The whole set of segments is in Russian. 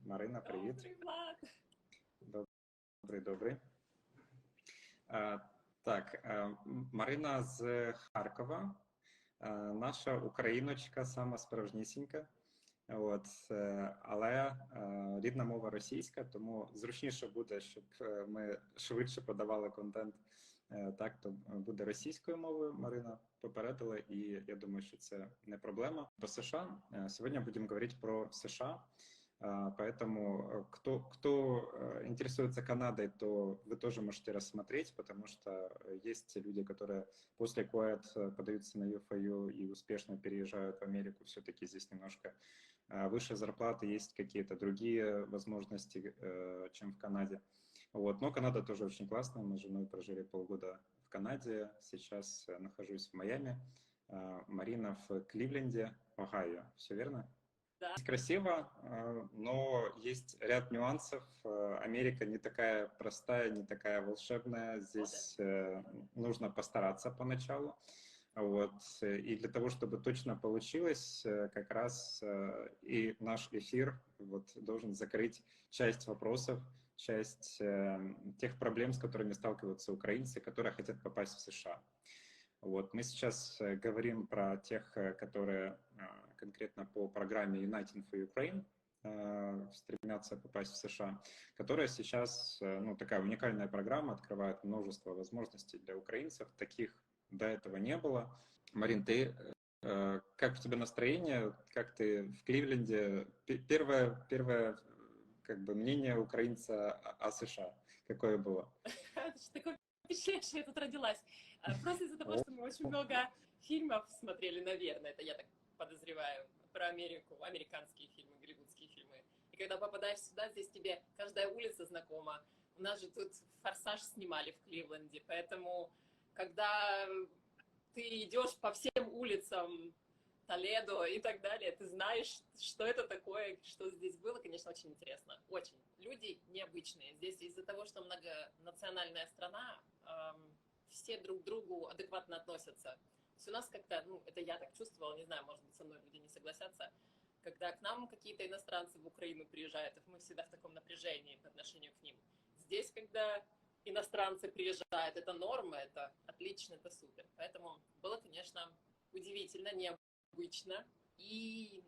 Марина, привіт. Добрий, Влад. Добрий. Так, Марина з Харкова, наша україночка, сама справжнісінька. Але рідна мова російська, тому зручніше буде, щоб ми швидше подавали контент. Так, то буде російською мовою, Марина попередила, и я думаю, что это не проблема. По США. Сегодня будем говорить про США, поэтому кто интересуется Канадой, то вы тоже можете рассмотреть, потому что есть люди, которые после QAT подаются на UFU и успешно переезжают в Америку. Все-таки здесь немножко выше зарплаты, есть какие-то другие возможности, чем в Канаде. Но Канада тоже очень классная. Мы с женой прожили полгода в Канаде. Сейчас нахожусь в Майами. Марина в Кливленде, Огайо. Все верно? Да. Красиво, но есть ряд нюансов. Америка не такая простая, не такая волшебная. Здесь нужно постараться поначалу. И для того, чтобы точно получилось, как раз и наш эфир должен закрыть часть вопросов, часть тех проблем, с которыми сталкиваются украинцы, которые хотят попасть в США. Мы сейчас говорим про тех, которые конкретно по программе Uniting for Ukraine стремятся попасть в США, которая сейчас, такая уникальная программа, открывает множество возможностей для украинцев, таких до этого не было. Марин, как у тебя настроение, как ты в Кливленде? Первое мнение украинца о США, какое было? Такое впечатление, что я тут родилась. Просто из-за того, что мы очень много фильмов смотрели, наверное, это я так подозреваю, про Америку, американские фильмы, голливудские фильмы. И когда попадаешь сюда, здесь тебе каждая улица знакома. У нас же тут «Форсаж» снимали в Кливленде, поэтому когда ты идешь по всем улицам Толедо и так далее, ты знаешь, что это такое, что здесь было, конечно, очень интересно. Очень. Люди необычные. Здесь из-за того, что многонациональная страна, все друг к другу адекватно относятся. То есть у нас как-то, это я так чувствовала, не знаю, может быть, со мной люди не согласятся, когда к нам какие-то иностранцы в Украину приезжают, мы всегда в таком напряжении по отношению к ним. Здесь, когда иностранцы приезжают, это норма, это отлично, это супер. Поэтому было, конечно, удивительно, необычно. И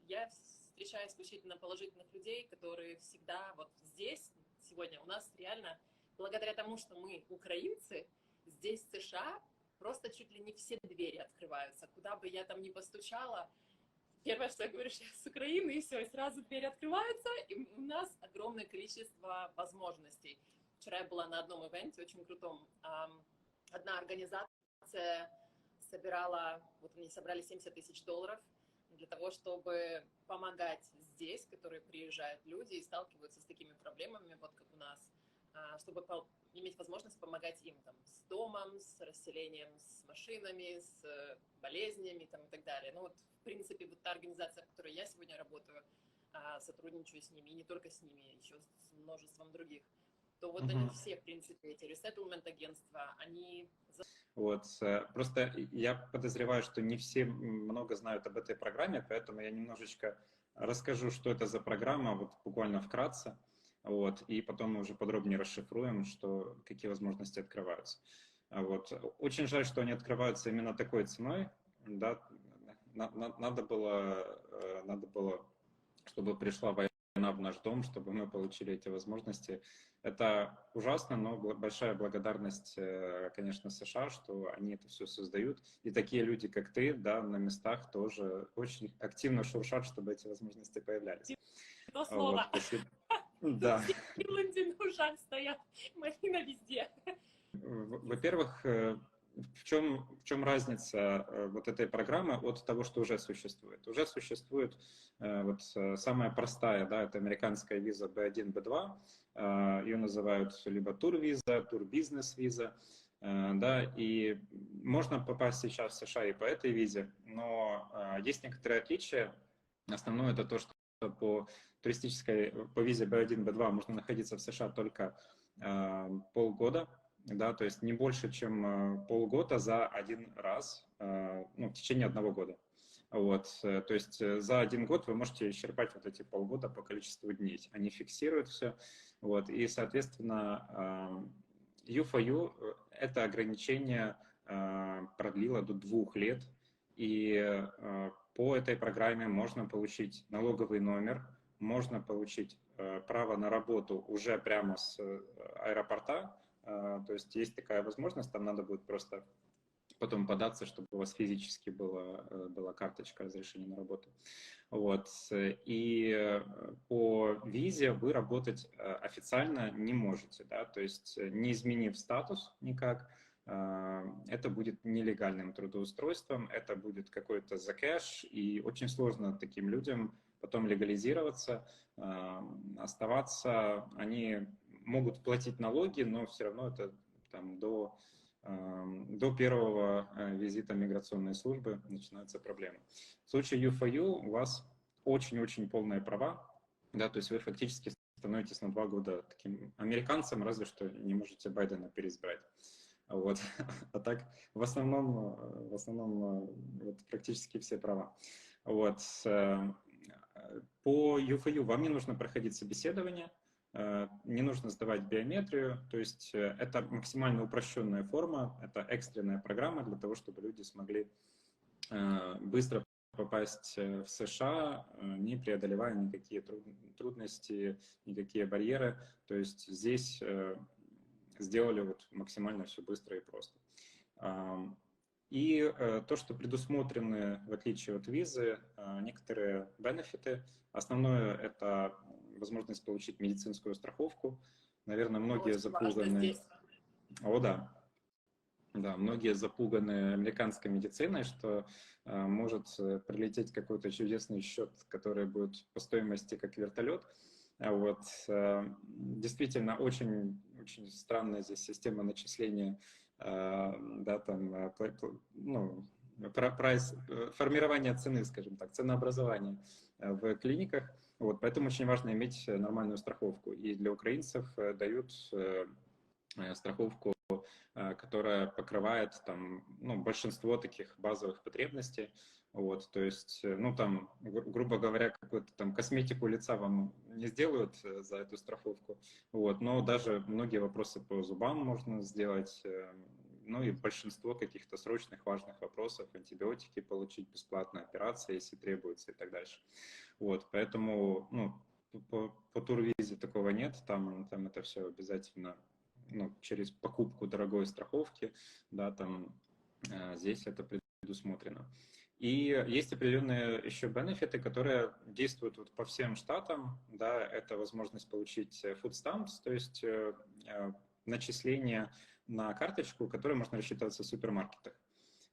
я встречаю исключительно положительных людей, которые всегда здесь, сегодня у нас реально, благодаря тому, что мы украинцы, здесь в США просто чуть ли не все двери открываются. Куда бы я там ни постучала, первое, что я говорю, что я с Украины, и все, и сразу двери открываются, и у нас огромное количество возможностей. Вчера я была на одном ивенте, очень крутом. Одна организация собирала, они собрали $70 тысяч для того, чтобы помогать здесь, которые приезжают люди и сталкиваются с такими проблемами, как у нас, чтобы иметь возможность помогать им с домом, с расселением, с машинами, с болезнями и так далее. В принципе, та организация, в которой я сегодня работаю, сотрудничаю с ними, и не только с ними, еще с множеством других, то они все, в принципе, эти resettlement-агентства, они... Просто я подозреваю, что не все много знают об этой программе, поэтому я немножечко расскажу, что это за программа, буквально вкратце, и потом мы уже подробнее расшифруем, какие возможности открываются. Очень жаль, что они открываются именно такой ценой, да, надо было, чтобы пришла война в наш дом, чтобы мы получили эти возможности. Это ужасно, но большая благодарность, конечно, США, что они это все создают. И такие люди, как ты, да, на местах тоже очень активно шуршат, чтобы эти возможности появлялись. Это слово. Да. Все в Кливленде на ушах стоят, Марина везде. Во-первых, в чем разница этой программы от того, что уже существует? Уже существует самая простая, да, это американская виза B1, B2, ее называют либо турвиза, турбизнес-виза, да, и можно попасть сейчас в США и по этой визе, но есть некоторые отличия. Основное это то, что по визе B1, B2 можно находиться в США только полгода, да, то есть не больше, чем полгода за один раз, в течение одного года. Вот, то есть за 1 год вы можете исчерпать вот эти полгода по количеству дней. Они фиксируют все. Вот, и, соответственно, U4U это ограничение продлило до 2 лет. И по этой программе можно получить налоговый номер, можно получить право на работу уже прямо с аэропорта. То есть есть такая возможность, там надо будет просто потом податься, чтобы у вас физически была карточка разрешения на работу. Вот. И по визе вы работать официально не можете, да, то есть не изменив статус никак, это будет нелегальным трудоустройством, это будет какой-то закэш, и очень сложно таким людям потом легализироваться, оставаться. Они могут платить налоги, но все равно это там до первого визита миграционной службы начинаются проблемы. В случае U4U у вас очень-очень полные права, да, то есть вы фактически становитесь на 2 года таким американцем, разве что не можете Байдена переизбрать. Вот. А так в основном вот, практически все права. Вот. По U4U вам не нужно проходить собеседование, не нужно сдавать биометрию, то есть это максимально упрощенная форма, это экстренная программа для того, чтобы люди смогли быстро попасть в США, не преодолевая никакие трудности, никакие барьеры. То есть здесь сделали вот максимально все быстро и просто. И то, что предусмотрены, в отличие от визы, некоторые бенефиты. Основное – это возможность получить медицинскую страховку. Наверное, многие Очень важно запуганы. здесь. О, да. Да, многие запуганы американской медициной, что может прилететь какой-то чудесный счет, который будет по стоимости как вертолет. Вот. Действительно, очень, очень странная здесь система начисления, да, там, ну, прайс, формирование цены, скажем так, ценообразование в клиниках. Вот, поэтому очень важно иметь нормальную страховку. И для украинцев дают страховку, которая покрывает там, ну, большинство таких базовых потребностей. Вот, то есть, ну, там, грубо говоря, какую-то там косметику лица вам не сделают за эту страховку, вот, но даже многие вопросы по зубам можно сделать, ну, и большинство каких-то срочных важных вопросов, антибиотики получить бесплатно, операции, если требуется, и так дальше. Вот, поэтому, ну, по турвизе такого нет, там это все обязательно, ну, через покупку дорогой страховки, да, там здесь это предусмотрено. И есть определенные еще бенефиты, которые действуют вот по всем штатам, да, это возможность получить food stamps, то есть начисление на карточку, которой можно рассчитываться в супермаркетах.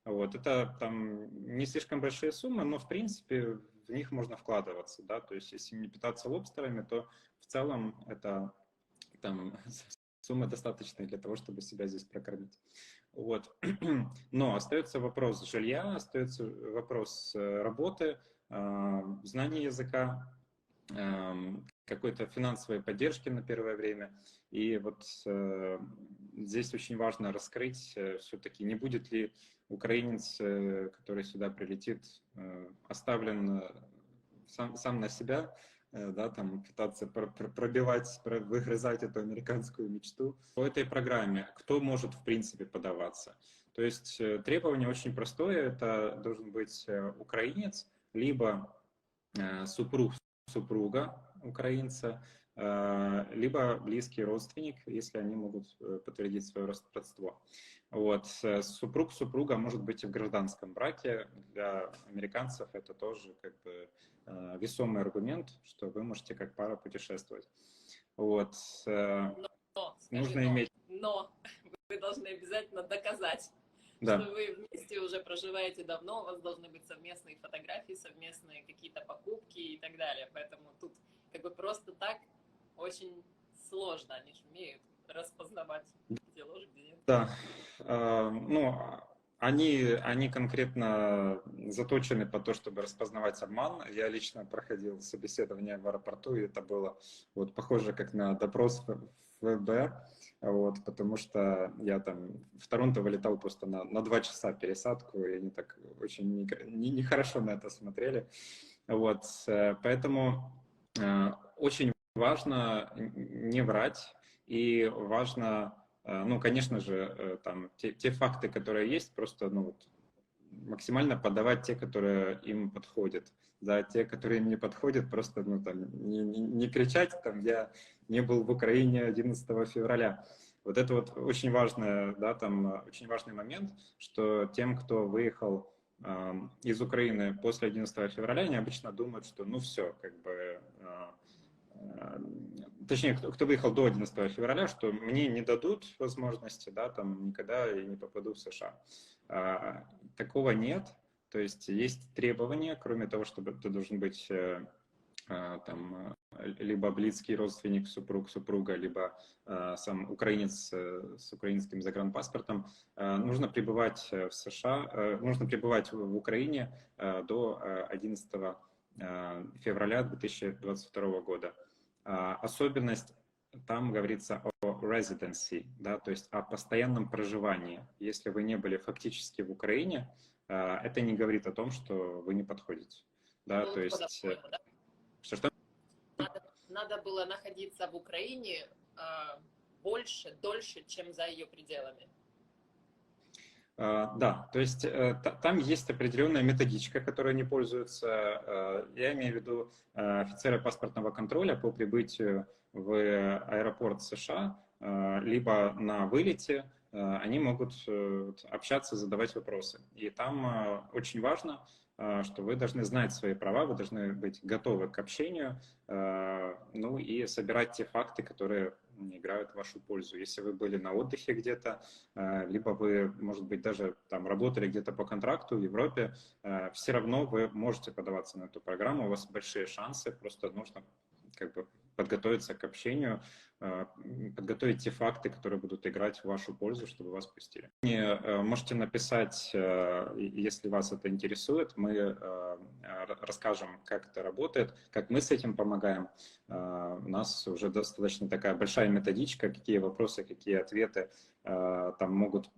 Вот, это там не слишком большие суммы, но в принципе в них можно вкладываться, да, то есть если не питаться лобстерами, то в целом это там суммы достаточные для того, чтобы себя здесь прокормить. Вот. Но остается вопрос жилья, остается вопрос работы, знания языка, какой-то финансовой поддержки на первое время. И вот здесь очень важно раскрыть все-таки, не будет ли украинец, который сюда прилетит, оставлен сам на себя, да, там пытаться пробивать, выгрызать эту американскую мечту. По этой программе кто может в принципе подаваться? То есть требование очень простое, это должен быть украинец, либо супруга украинца, либо близкий родственник, если они могут подтвердить свое родство. Вот. Супруга может быть и в гражданском браке. Для американцев это тоже как бы весомый аргумент, что вы можете как пара путешествовать. Вот. Нужно иметь... Но вы должны обязательно доказать, Да. что вы вместе уже проживаете давно, у вас должны быть совместные фотографии, совместные какие-то покупки и так далее. Поэтому тут как бы просто так очень сложно. Они же умеют распознавать, где ложь, где нет. Да. Ну, они конкретно заточены по то, чтобы распознавать обман. Я лично проходил собеседование в аэропорту, и это было вот похоже как на допрос ФБР, вот, потому что я там в Торонто вылетал просто на 2 часа пересадку, и они так очень нехорошо на это смотрели. Вот, поэтому очень важно не врать, и важно, ну, конечно же, там, те факты, которые есть, просто, ну, вот, максимально подавать те, которые им подходят. Да, те, которые им не подходят, просто, ну, там, не кричать, там, я не был в Украине 11 февраля. Вот это вот очень важное, да, там, очень важный момент, что тем, кто выехал из Украины после 11 февраля, они обычно думают, что, ну, все, как бы, точнее, кто выехал до 11 февраля, что мне не дадут возможности, да, там, никогда я не попаду в США. Такого нет. То есть требования, кроме того, чтобы ты должен быть там, либо близкий родственник, супруг, супруга, либо сам украинец с украинским загранпаспортом, нужно пребывать в США, нужно пребывать в Украине до 11 февраля 2022 года. Особенность там говорится о residency, да, то есть о постоянном проживании. Если вы не были фактически в Украине, это не говорит о том, что вы не подходите. Да, то есть... Да? Что? Надо было находиться в Украине больше, дольше, чем за ее пределами. Да, то есть там есть определенная методичка, которой они пользуются. Я имею в виду офицеры паспортного контроля по прибытию в аэропорт США, либо на вылете, они могут общаться, задавать вопросы. И там очень важно, что вы должны знать свои права, вы должны быть готовы к общению, ну и собирать те факты, которые играют в вашу пользу. Если вы были на отдыхе где-то, либо вы, может быть, даже там работали где-то по контракту в Европе, все равно вы можете подаваться на эту программу, у вас большие шансы, просто нужно как бы подготовиться к общению, подготовить те факты, которые будут играть в вашу пользу, чтобы вас пустили. Можете написать, если вас это интересует, мы расскажем, как это работает, как мы с этим помогаем. У нас уже достаточно такая большая методичка, какие вопросы, какие ответы там могут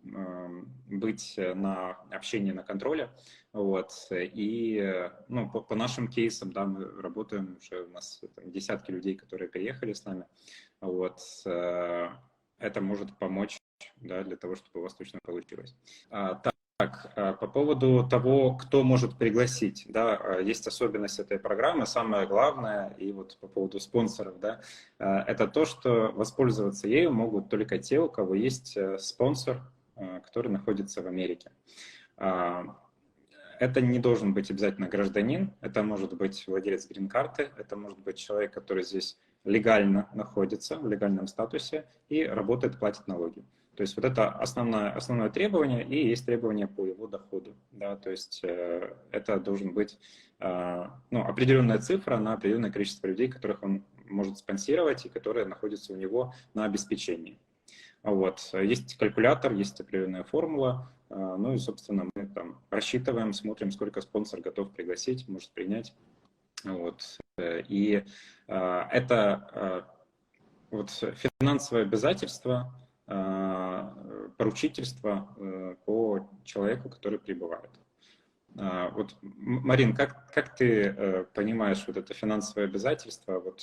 быть на общении, на контроле. Вот. И ну, по нашим кейсам, да, мы работаем, уже у нас там десятки людей, которые переехали с нами. Вот. Это может помочь, да, для того, чтобы у вас точно получилось. Так, по поводу того, кто может пригласить, да, есть особенность этой программы, самое главное, и вот по поводу спонсоров, да, это то, что воспользоваться ею могут только те, у кого есть спонсор, который находится в Америке. Это не должен быть обязательно гражданин, это может быть владелец грин-карты, это может быть человек, который здесь легально находится, в легальном статусе и работает, платит налоги. То есть вот это основное требование, и есть требования по его доходу. Да? То есть это должен быть ну, определенная цифра на определенное количество людей, которых он может спонсировать и которые находятся у него на обеспечении. Вот. Есть калькулятор, есть определенная формула, ну и, собственно, мы там рассчитываем, смотрим, сколько спонсор готов пригласить, может принять. Вот. И это вот финансовое обязательство, поручительство по человеку, который прибывает. Вот, Марин, как ты понимаешь вот это финансовое обязательство, вот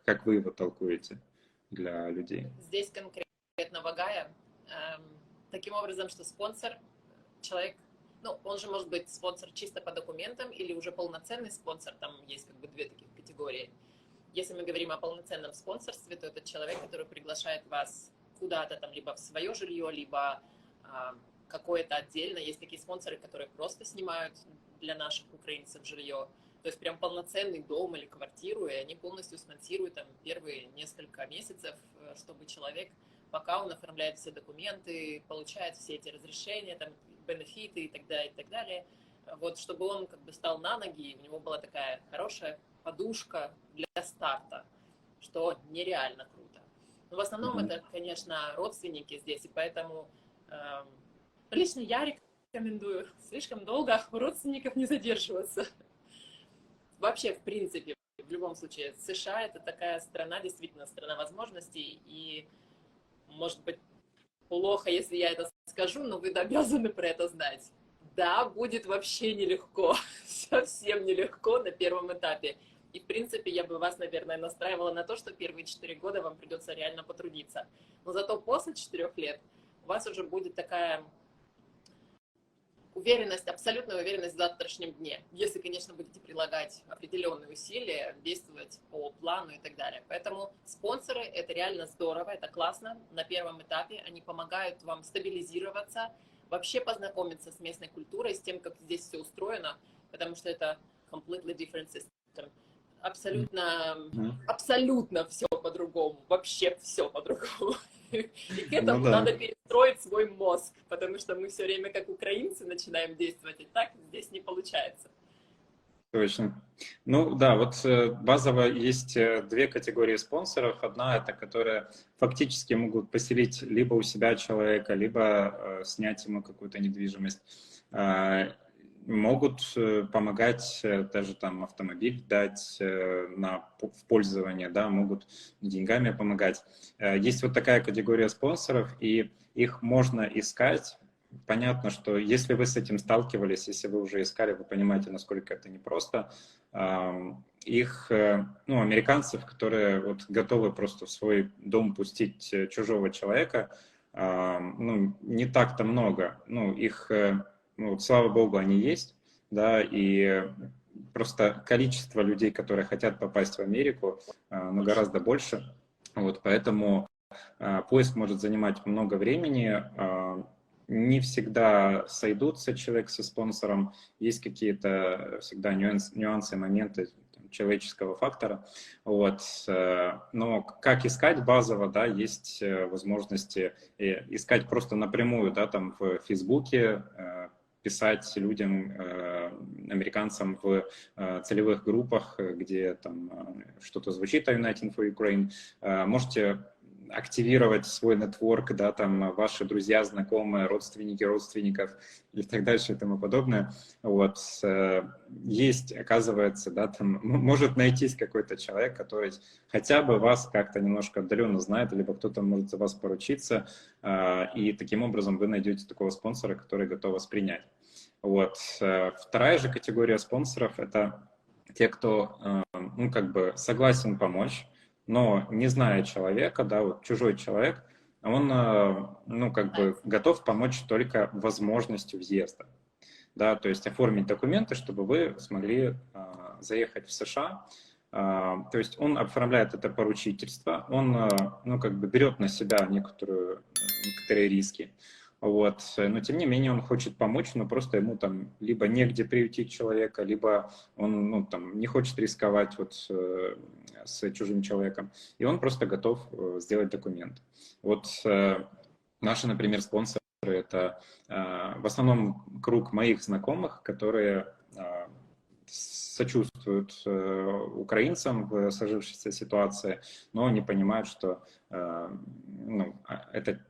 как вы его толкуете для людей? Здесь конкретно Вагая, таким образом, что спонсор, человек, ну, он же может быть спонсор чисто по документам или уже полноценный спонсор, там есть как бы две таких категории. Если мы говорим о полноценном спонсорстве, то это человек, который приглашает вас куда-то там, либо в свое жилье, либо какое-то отдельно. Есть такие спонсоры, которые просто снимают для наших украинцев жилье. То есть прям полноценный дом или квартиру, и они полностью спонсируют там первые несколько месяцев, чтобы человек, пока он оформляет все документы, получает все эти разрешения, там, бенефиты и так далее, вот, чтобы он как бы стал на ноги, у него была такая хорошая подушка для старта, что нереально круто. Но в основном это, конечно, родственники здесь, и поэтому лично я рекомендую слишком долго у родственников не задерживаться. Вообще, в принципе, в любом любом случае, США — это такая страна, действительно, страна возможностей, и, может быть, плохо, если я это скажу, но вы обязаны про это знать. Да, будет вообще нелегко, совсем нелегко на первом этапе. И, в принципе, я бы вас, наверное, настраивала на то, что первые 4 года вам придется реально потрудиться. Но зато после 4 лет у вас уже будет такая уверенность, абсолютная уверенность в завтрашнем дне. Если, конечно, будете прилагать определенные усилия, действовать по плану и так далее. Поэтому спонсоры — это реально здорово, это классно. На первом этапе они помогают вам стабилизироваться, вообще познакомиться с местной культурой, с тем, как здесь все устроено, потому что это completely different system. Абсолютно, абсолютно все по-другому, вообще все по-другому. И к Ну этому да. надо перестроить свой мозг, потому что мы все время как украинцы начинаем действовать, и так здесь не получается. Точно. Ну да, вот базово есть две категории спонсоров. Одна — это которые фактически могут поселить либо у себя человека, либо снять ему какую-то недвижимость. Могут помогать даже там автомобиль дать в пользование, да, могут деньгами помогать. Есть вот такая категория спонсоров, и их можно искать. Понятно, что если вы с этим сталкивались, если вы уже искали, вы понимаете, насколько это непросто. Их, ну, американцев, которые вот готовы просто в свой дом пустить чужого человека, ну, не так-то много. Ну, их, ну, вот, слава богу, они есть, да, и просто количество людей, которые хотят попасть в Америку, ну, гораздо больше. Вот, поэтому поиск может занимать много времени. Не всегда сойдутся человек со спонсором, есть какие-то всегда нюансы, моменты человеческого фактора. Вот. Но как искать базово, да, есть возможности искать просто напрямую, да, там в Фейсбуке, писать людям, американцам в целевых группах, где там что-то звучит о United for Ukraine. Можете активировать свой нетворк, да, там ваши друзья, знакомые, родственники родственников и так дальше и тому подобное. Вот. Есть, оказывается, да, там может найтись какой-то человек, который хотя бы вас как-то немножко отдаленно знает, либо кто-то может за вас поручиться, и таким образом вы найдете такого спонсора, который готов вас принять. Вот. Вторая же категория спонсоров — это те, кто, ну, как бы согласен помочь, но не зная человека, да, вот чужой человек, он, ну, как бы готов помочь только возможностью въезда, да, то есть оформить документы, чтобы вы смогли заехать в США. То есть он оформляет это поручительство, он, ну, как бы берет на себя некоторые риски. Вот. Но тем не менее он хочет помочь, но просто ему там либо негде приютить человека, либо он, ну, там, не хочет рисковать вот с чужим человеком, и он просто готов сделать документ. Вот наши, например, спонсоры — это в основном круг моих знакомых, которые сочувствуют украинцам в сложившейся ситуации, но не понимают, что ну, это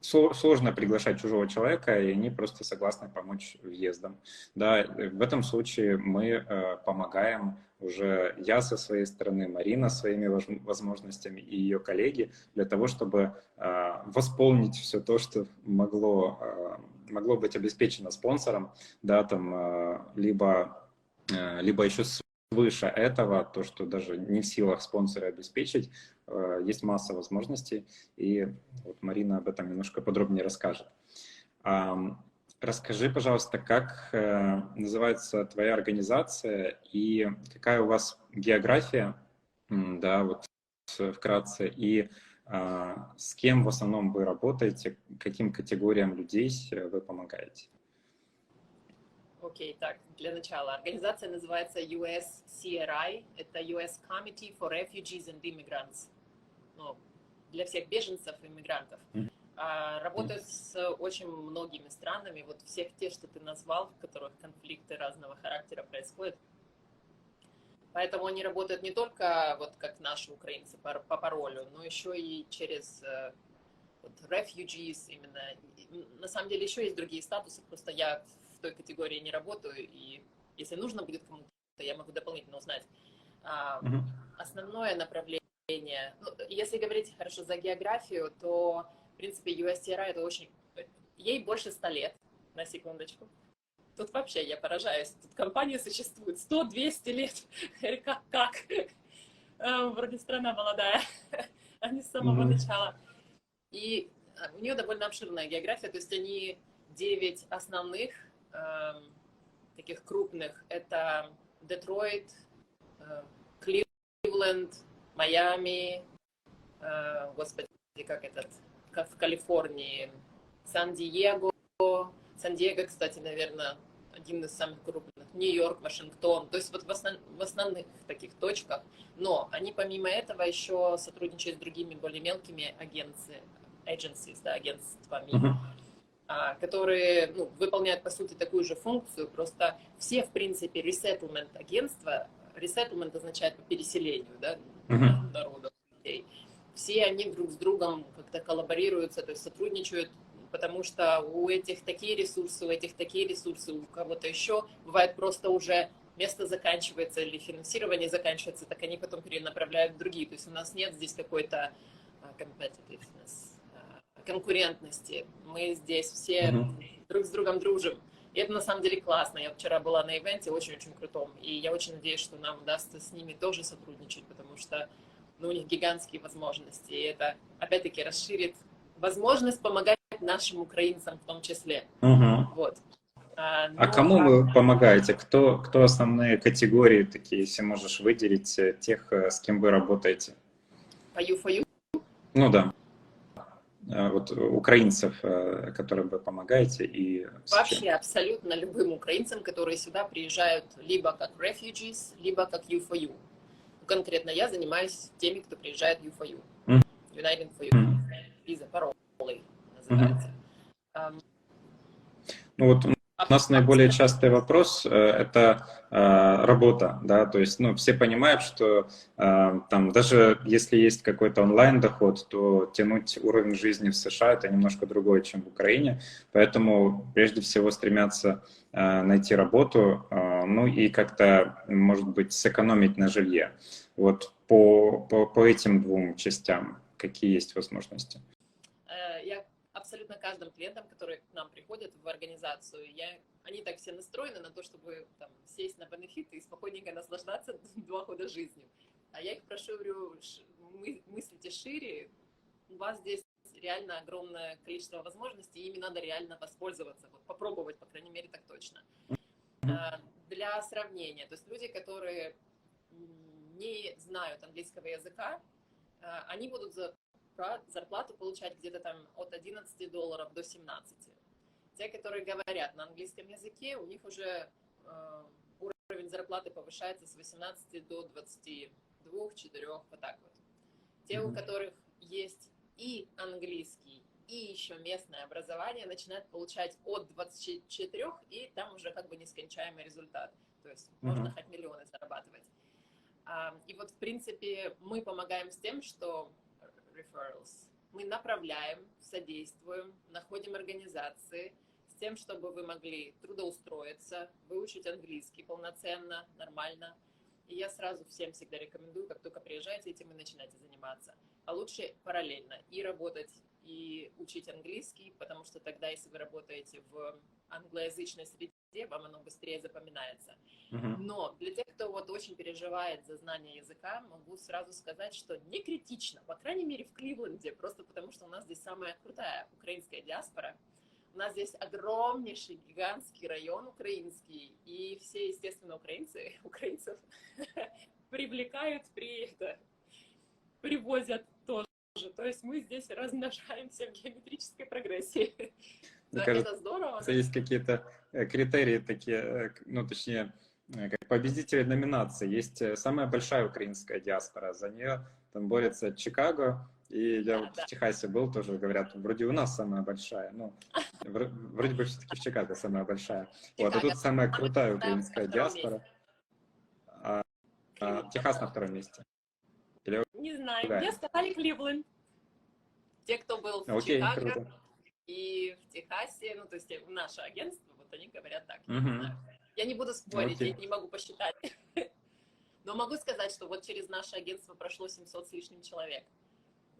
сложно приглашать чужого человека, и они просто согласны помочь въездом. Да, в этом случае мы помогаем уже я со своей стороны, Марина своими возможностями и ее коллеги для того, чтобы восполнить все то, что могло быть обеспечено спонсором, да, там, либо еще свыше этого, то, что даже не в силах спонсора обеспечить, есть масса возможностей, и вот Марина об этом немножко подробнее расскажет. Расскажи, пожалуйста, как называется твоя организация и какая у вас география, да, вот вкратце, и с кем в основном вы работаете, каким категориям людей вы помогаете? Окей, так, для начала. Организация называется USCRI, это US Committee for Refugees and Immigrants, ну, для всех беженцев и иммигрантов. Работают с очень многими странами, вот всех тех, что ты назвал, в которых конфликты разного характера происходят. Поэтому они работают не только вот как наши украинцы по паролю, но еще и через вот, refugees именно. На самом деле еще есть другие статусы, просто я в той категории не работаю, и если нужно будет кому-то я могу дополнительно узнать. Мгм. Основное направление, ну, если говорить хорошо за географию, то, в принципе, USTRI это очень... Ей больше 100 лет, на секундочку. Тут вообще я поражаюсь. Тут компания существует 100-200 лет. Как? Вроде страна молодая, а не с самого Мгм. начала. И у нее довольно обширная география, то есть они 9 основных таких крупных. Это Детройт, Кливленд, Майами, господи, как в Калифорнии, Сан-Диего. Сан-Диего, кстати, наверное, один из самых крупных. Нью-Йорк, Вашингтон. То есть вот в основных таких точках. Но они помимо этого еще сотрудничают с другими более мелкими agencies, да, агентствами, Мгм. которые выполняют, по сути, такую же функцию. Просто все, в принципе, resettlement агентства, resettlement означает по переселению, да, Мгм. народов, людей. Все они друг с другом как-то коллаборируются, то есть сотрудничают, потому что у этих такие ресурсы, у этих такие ресурсы, у кого-то еще. Бывает просто уже место заканчивается или финансирование заканчивается, так они потом перенаправляют в другие. То есть у нас нет здесь какой-то competitiveness, конкурентности. Мы здесь все Мгм. друг с другом дружим. И это на самом деле классно. Я вчера была на ивенте очень-очень крутом. И я очень надеюсь, что нам удастся с ними тоже сотрудничать, потому что у них гигантские возможности. И это, опять-таки, расширит возможность помогать нашим украинцам в том числе. Мгм. Вот. А Но кому вы помогаете? Кто основные категории такие, если можешь выделить тех, с кем вы работаете? по UFOU Ну да, вот украинцев, которым вы помогаете, и с чем? вообще абсолютно любым украинцам, которые сюда приезжают либо как refugees, либо как UFOU. Конкретно я занимаюсь теми, кто приезжает в UFOU. Мгм. United for Мгм. Youth. Виза паролей Мгм. называется. Ну вот у нас наиболее частый вопрос это работа, да, то есть, ну, все понимают, что там даже если есть какой-то онлайн-доход, то тянуть уровень жизни в США это немножко другое, чем в Украине, поэтому прежде всего стремятся найти работу, ну и как-то, может быть, сэкономить на жилье. Вот по этим двум частям какие есть возможности? Я абсолютно каждым клиентам, которые к нам приходят в организацию, они так все настроены на то, чтобы там, сесть на бенефиты и спокойненько наслаждаться 2 года жизнью. А я их прошу, говорю, мыслите шире, у вас здесь реально огромное количество возможностей, и ими надо реально воспользоваться, вот, попробовать, по крайней мере, так точно. Для сравнения, то есть люди, которые не знают английского языка, они будут зарплату получать где-то там от $11 до 17. Те, которые говорят на английском языке, у них уже уровень зарплаты повышается с 18 до 22-4, вот так вот. Те, у которых есть и английский, и еще местное образование, начинают получать от 24, и там уже как бы нескончаемый результат. То есть можно хоть миллионы зарабатывать. И вот, в принципе, мы помогаем с тем, что referrals. Мы направляем, содействуем, находим организации с тем, чтобы вы могли трудоустроиться, выучить английский полноценно, нормально. И я сразу всем всегда рекомендую, как только приезжаете, этим и начинайте заниматься. А лучше параллельно и работать, и учить английский, потому что тогда, если вы работаете в англоязычной среде, вам оно быстрее запоминается. Но для тех, кто вот очень переживает за знание языка, могу сразу сказать, что не критично, по крайней мере в Кливленде, просто потому что у нас здесь самая крутая украинская диаспора. У нас здесь огромнейший, гигантский район украинский, и все, естественно, украинцев привлекают, привозят тоже. То есть мы здесь размножаемся в геометрической прогрессии. Мне Это здорово. кажется, есть какие-то критерии такие, ну, точнее, как победители номинации. Есть самая большая украинская диаспора, за нее там борется Чикаго, и я вот в Техасе был, тоже говорят, вроде у нас самая большая, ну, вроде бы все-таки в Чикаго самая большая. Вот, а тут самая крутая украинская диаспора, Техас на втором месте. Или не знаю, другая? мне сказали Кливленд. Те, кто был в Окей, Чикаго круто. и в Техасе, ну, то есть наше агентство, вот они говорят так, я не Угу. знаю. Я не буду спорить, Окей. я не могу посчитать. Но могу сказать, что вот через наше агентство прошло 700 с лишним человек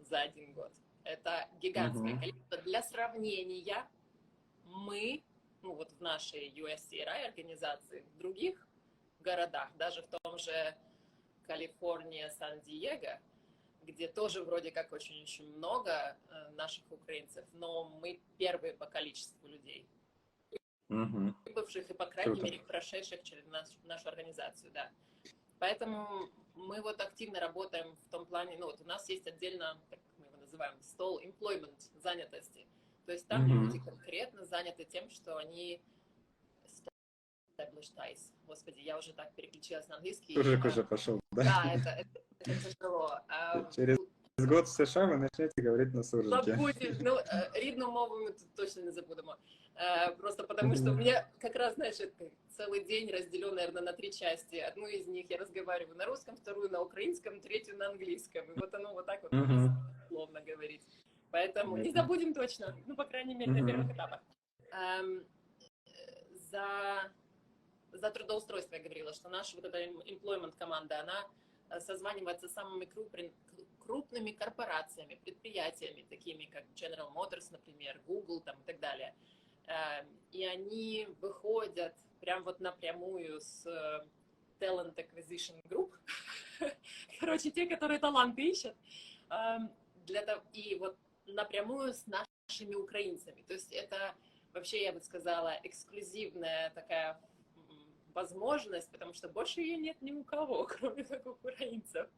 за 1 год. Это гигантское Мгм. количество. Для сравнения, мы, ну вот в нашей USCRI организации, в других городах, даже в том же Калифорния, Сан-Диего, где тоже вроде как очень-очень много наших украинцев, но мы первые по количеству людей, Мгм. бывших и, по крайней Круто. мере, прошедших через нашу организацию, да. Поэтому мы вот активно работаем в том плане, ну вот у нас есть отдельно, как мы его называем, стол employment, занятости. То есть там люди Мгм. конкретно заняты тем, что они established ties. Господи, я уже так переключилась на английский. Суржик уже пошел, да? Да, это тяжело. Через год в США вы начнете говорить на суржике. Забудем, ну, рідну мову ми тут точно не забудемо. Просто потому что у меня как раз, знаешь, это целый день разделен, наверное, на 3 части. Одну из них я разговариваю на русском, вторую на украинском, третью на английском. И вот оно вот так вот у нас Мгм. словно говорить. Поэтому не Понятно. забудем точно, ну, по крайней мере, на Мгм. первых этапах. За трудоустройство я говорила, что наша вот эта employment команда, она созванивается с самыми крупными корпорациями, предприятиями, такими как General Motors, например, Google там, и так далее. И они выходят прям вот напрямую с Talent Acquisition Group, короче, те, которые таланты ищут, и вот напрямую с нашими украинцами. То есть это вообще, я бы сказала, эксклюзивная такая возможность, потому что больше ее нет ни у кого, кроме как украинцев.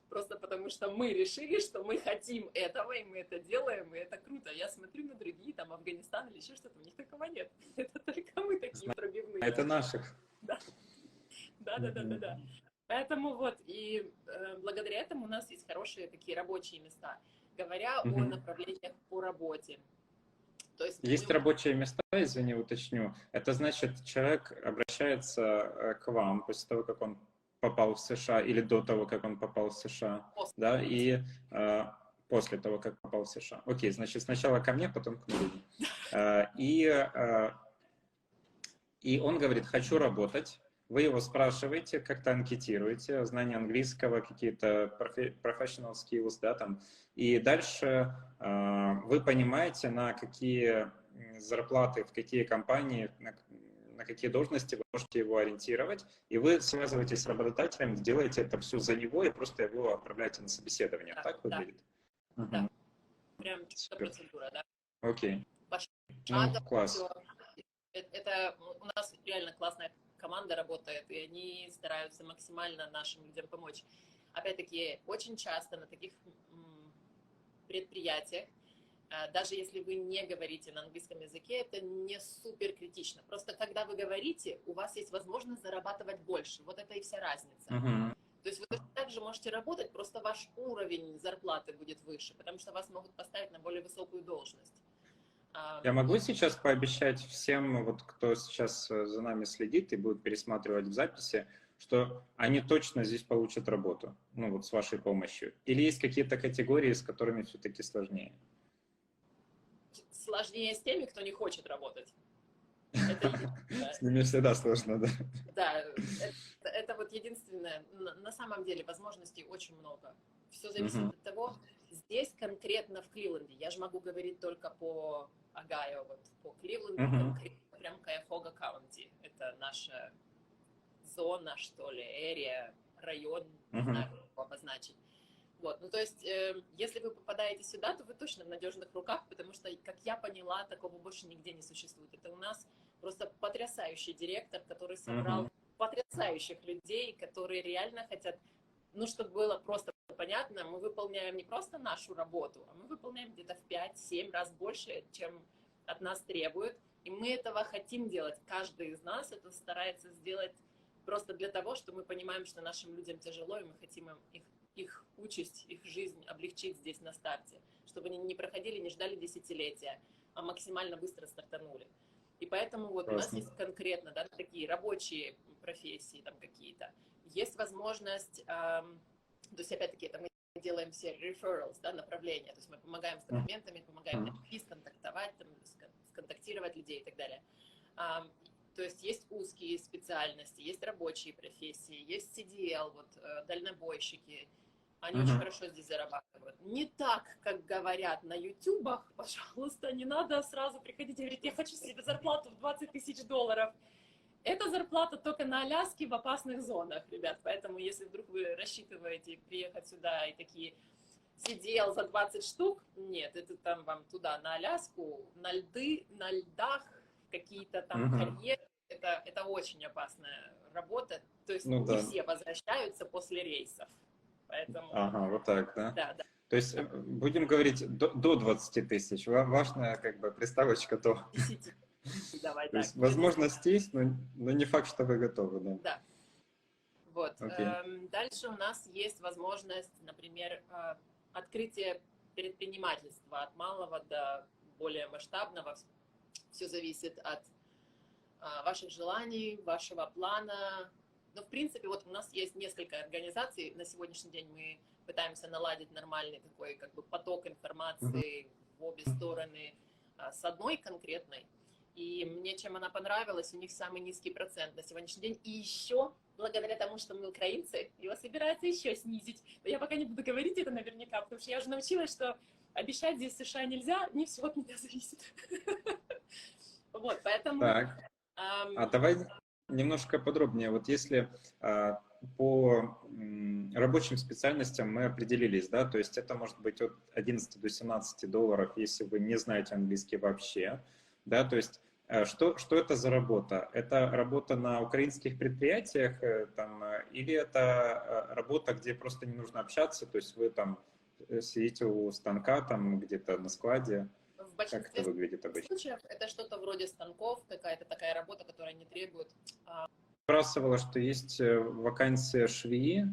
Просто потому что мы решили, что мы хотим этого, и мы это делаем, и это круто. Я смотрю на другие, там, Афганистан или еще что-то, у них такого нет. Это только мы такие пробивные. Это наших. Да. Да. Поэтому вот, и благодаря этому у нас есть хорошие такие рабочие места. Говоря о направлениях по работе. То есть рабочие места, извини, уточню. Это значит, человек обращается к вам после того, как он попал в США, или до того, как он попал в США, после. да, и после того, как попал в США. Окей, значит, сначала ко мне, потом к Марине. И он говорит, хочу работать. Вы его спрашиваете, как-то анкетируете, знание английского, какие-то professional skills, да, там. И дальше вы понимаете, на какие зарплаты, в какие компании, на какие должности вы можете его ориентировать, и вы связываетесь с работодателем, делаете это все за него и просто его отправляете на собеседование. Да, так выглядит? Да. Прям процедура, да. Окей. Ну, класс. Все. Это у нас реально классная команда работает, и они стараются максимально нашим людям помочь. Опять-таки, очень часто на таких предприятиях, даже если вы не говорите на английском языке, это не супер критично. Просто когда вы говорите, у вас есть возможность зарабатывать больше. Вот это и вся разница. То есть вы также можете работать, просто ваш уровень зарплаты будет выше, потому что вас могут поставить на более высокую должность. Я могу сейчас пообещать всем, вот, кто сейчас за нами следит и будет пересматривать в записи, что они точно здесь получат работу, ну вот с вашей помощью. Или есть какие-то категории, с которыми все-таки сложнее? Сложнее с теми, кто не хочет работать. С ними всегда сложно, да? Да, это вот единственное. На самом деле возможностей очень много. Все зависит от того, здесь конкретно в Кливленде. Я же могу говорить только по Огайо, вот по Кливленду, конкретно прям Кайфога Каунти. Это наша зона, что ли, area, район, не знаю, как его обозначить. Вот, ну то есть, если вы попадаете сюда, то вы точно в надежных руках, потому что, как я поняла, такого больше нигде не существует. Это у нас просто потрясающий директор, который собрал потрясающих людей, которые реально хотят, ну, чтобы было просто понятно, мы выполняем не просто нашу работу, а мы выполняем где-то в 5-7 раз больше, чем от нас требуют, и мы этого хотим делать. Каждый из нас это старается сделать просто для того, что мы понимаем, что нашим людям тяжело, и мы хотим их участь, их жизнь облегчить здесь на старте, чтобы они не проходили, не ждали десятилетия, а максимально быстро стартанули. И поэтому вот у нас есть конкретно, да, такие рабочие профессии там какие-то. Есть возможность, то есть опять-таки это мы делаем все referrals, да, направления, то есть мы помогаем с документами, помогаем найти, сконтактировать людей и так далее. То есть есть узкие специальности, есть рабочие профессии, есть CDL, вот дальнобойщики. Они очень хорошо здесь зарабатывают. Не так, как говорят на ютубах, пожалуйста, не надо сразу приходить и говорить, я хочу себе зарплату в $20 000. Это зарплата только на Аляске в опасных зонах, ребят. Поэтому, если вдруг вы рассчитываете приехать сюда и такие CDL за 20 штук, нет, это там вам туда, на Аляску, на льды, на льдах, какие-то там карьеры. Это очень опасная работа. То есть не все возвращаются после рейсов. Поэтому... Ага, вот так, да? Да, да. То есть будем говорить до 20 тысяч. Важная как бы приставочка до. 10. Давай То так. есть возможность есть, но не факт, что вы готовы, да? Да. Вот. Okay. Дальше у нас есть возможность, например, открытие предпринимательства от малого до более масштабного. Все зависит от ваших желаний, вашего плана. Но, в принципе, вот у нас есть несколько организаций. На сегодняшний день мы пытаемся наладить нормальный такой как бы поток информации в обе стороны с одной конкретной. И мне чем она понравилась, у них самый низкий процент на сегодняшний день. И еще, благодаря тому, что мы украинцы, его собираются еще снизить. Но я пока не буду говорить это наверняка, потому что я уже научилась, что обещать здесь в США нельзя, не все от меня зависит. Вот, поэтому... Так, а давай немножко подробнее. Вот если по рабочим специальностям мы определились, да, то есть это может быть от 11 до 17 долларов, если вы не знаете английский вообще, да, то есть что это за работа? Это работа на украинских предприятиях там, или это работа, где просто не нужно общаться, то есть вы там сидите у станка там где-то на складе? В большинстве как это выглядит обычно? случаев это что-то вроде станков, какая-то такая работа, которая не требует... Спрашивала, что есть вакансия швеи,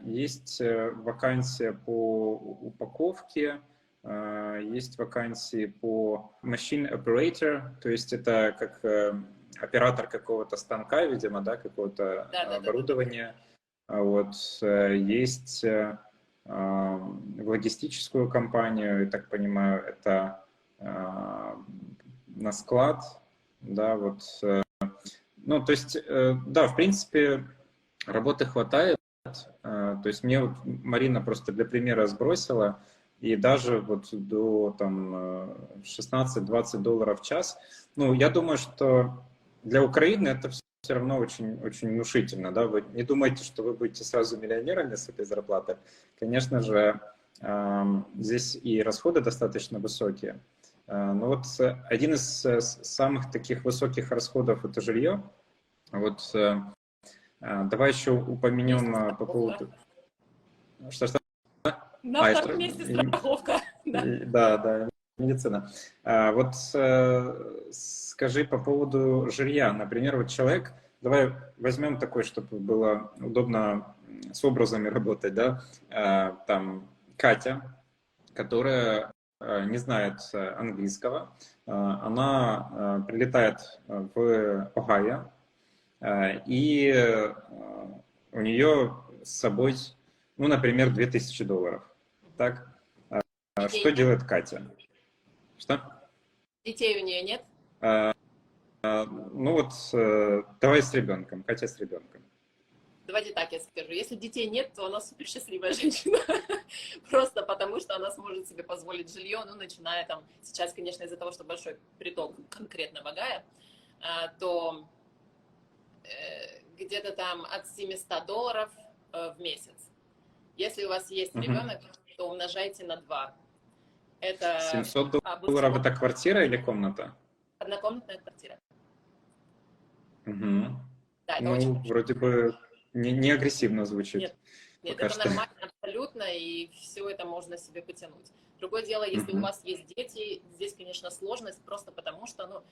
есть вакансия по упаковке, есть вакансии по machine operator, то есть это как оператор какого-то станка, видимо, да, какого-то оборудования. Вот, есть в логистическую компанию, я так понимаю, это на склад, да, вот. Ну, то есть, да, в принципе, работы хватает. То есть мне вот Марина просто для примера сбросила, и даже вот до там 16-20 долларов в час. Ну, я думаю, что для Украины это все равно очень, очень внушительно, да. Вы не думайте, что вы будете сразу миллионерами с этой зарплаты. Конечно же, здесь и расходы достаточно высокие. Но вот один из самых таких высоких расходов – это жилье. Вот давай еще упомянем по поводу... Что? На втором месте страховка. Да, медицина. Вот скажи по поводу жилья. Например, вот человек, давай возьмем такой, чтобы было удобно с образами работать, да, там Катя, которая не знает английского, она прилетает в Огайо, и у нее с собой, ну, например, 2000 долларов. Так? Что делает Катя? Что? Детей у нее нет? Ну вот, давай с ребенком. Катя с ребенком. Давайте так я скажу. Если детей нет, то она супер счастливая женщина. Просто потому, что она сможет себе позволить жилье, ну, начиная там, сейчас, конечно, из-за того, что большой приток конкретно в Огайо, то где-то там от 700 долларов в месяц. Если у вас есть ребенок, то умножайте на 2. Это 700 долларов это квартира или комната? Однокомнатная квартира. Угу. Да, это ну, очень вроде бы не агрессивно звучит. Нет, это нормально абсолютно, и все это можно себе потянуть. Другое дело, если у вас есть дети, здесь, конечно, сложность, просто потому что, ну,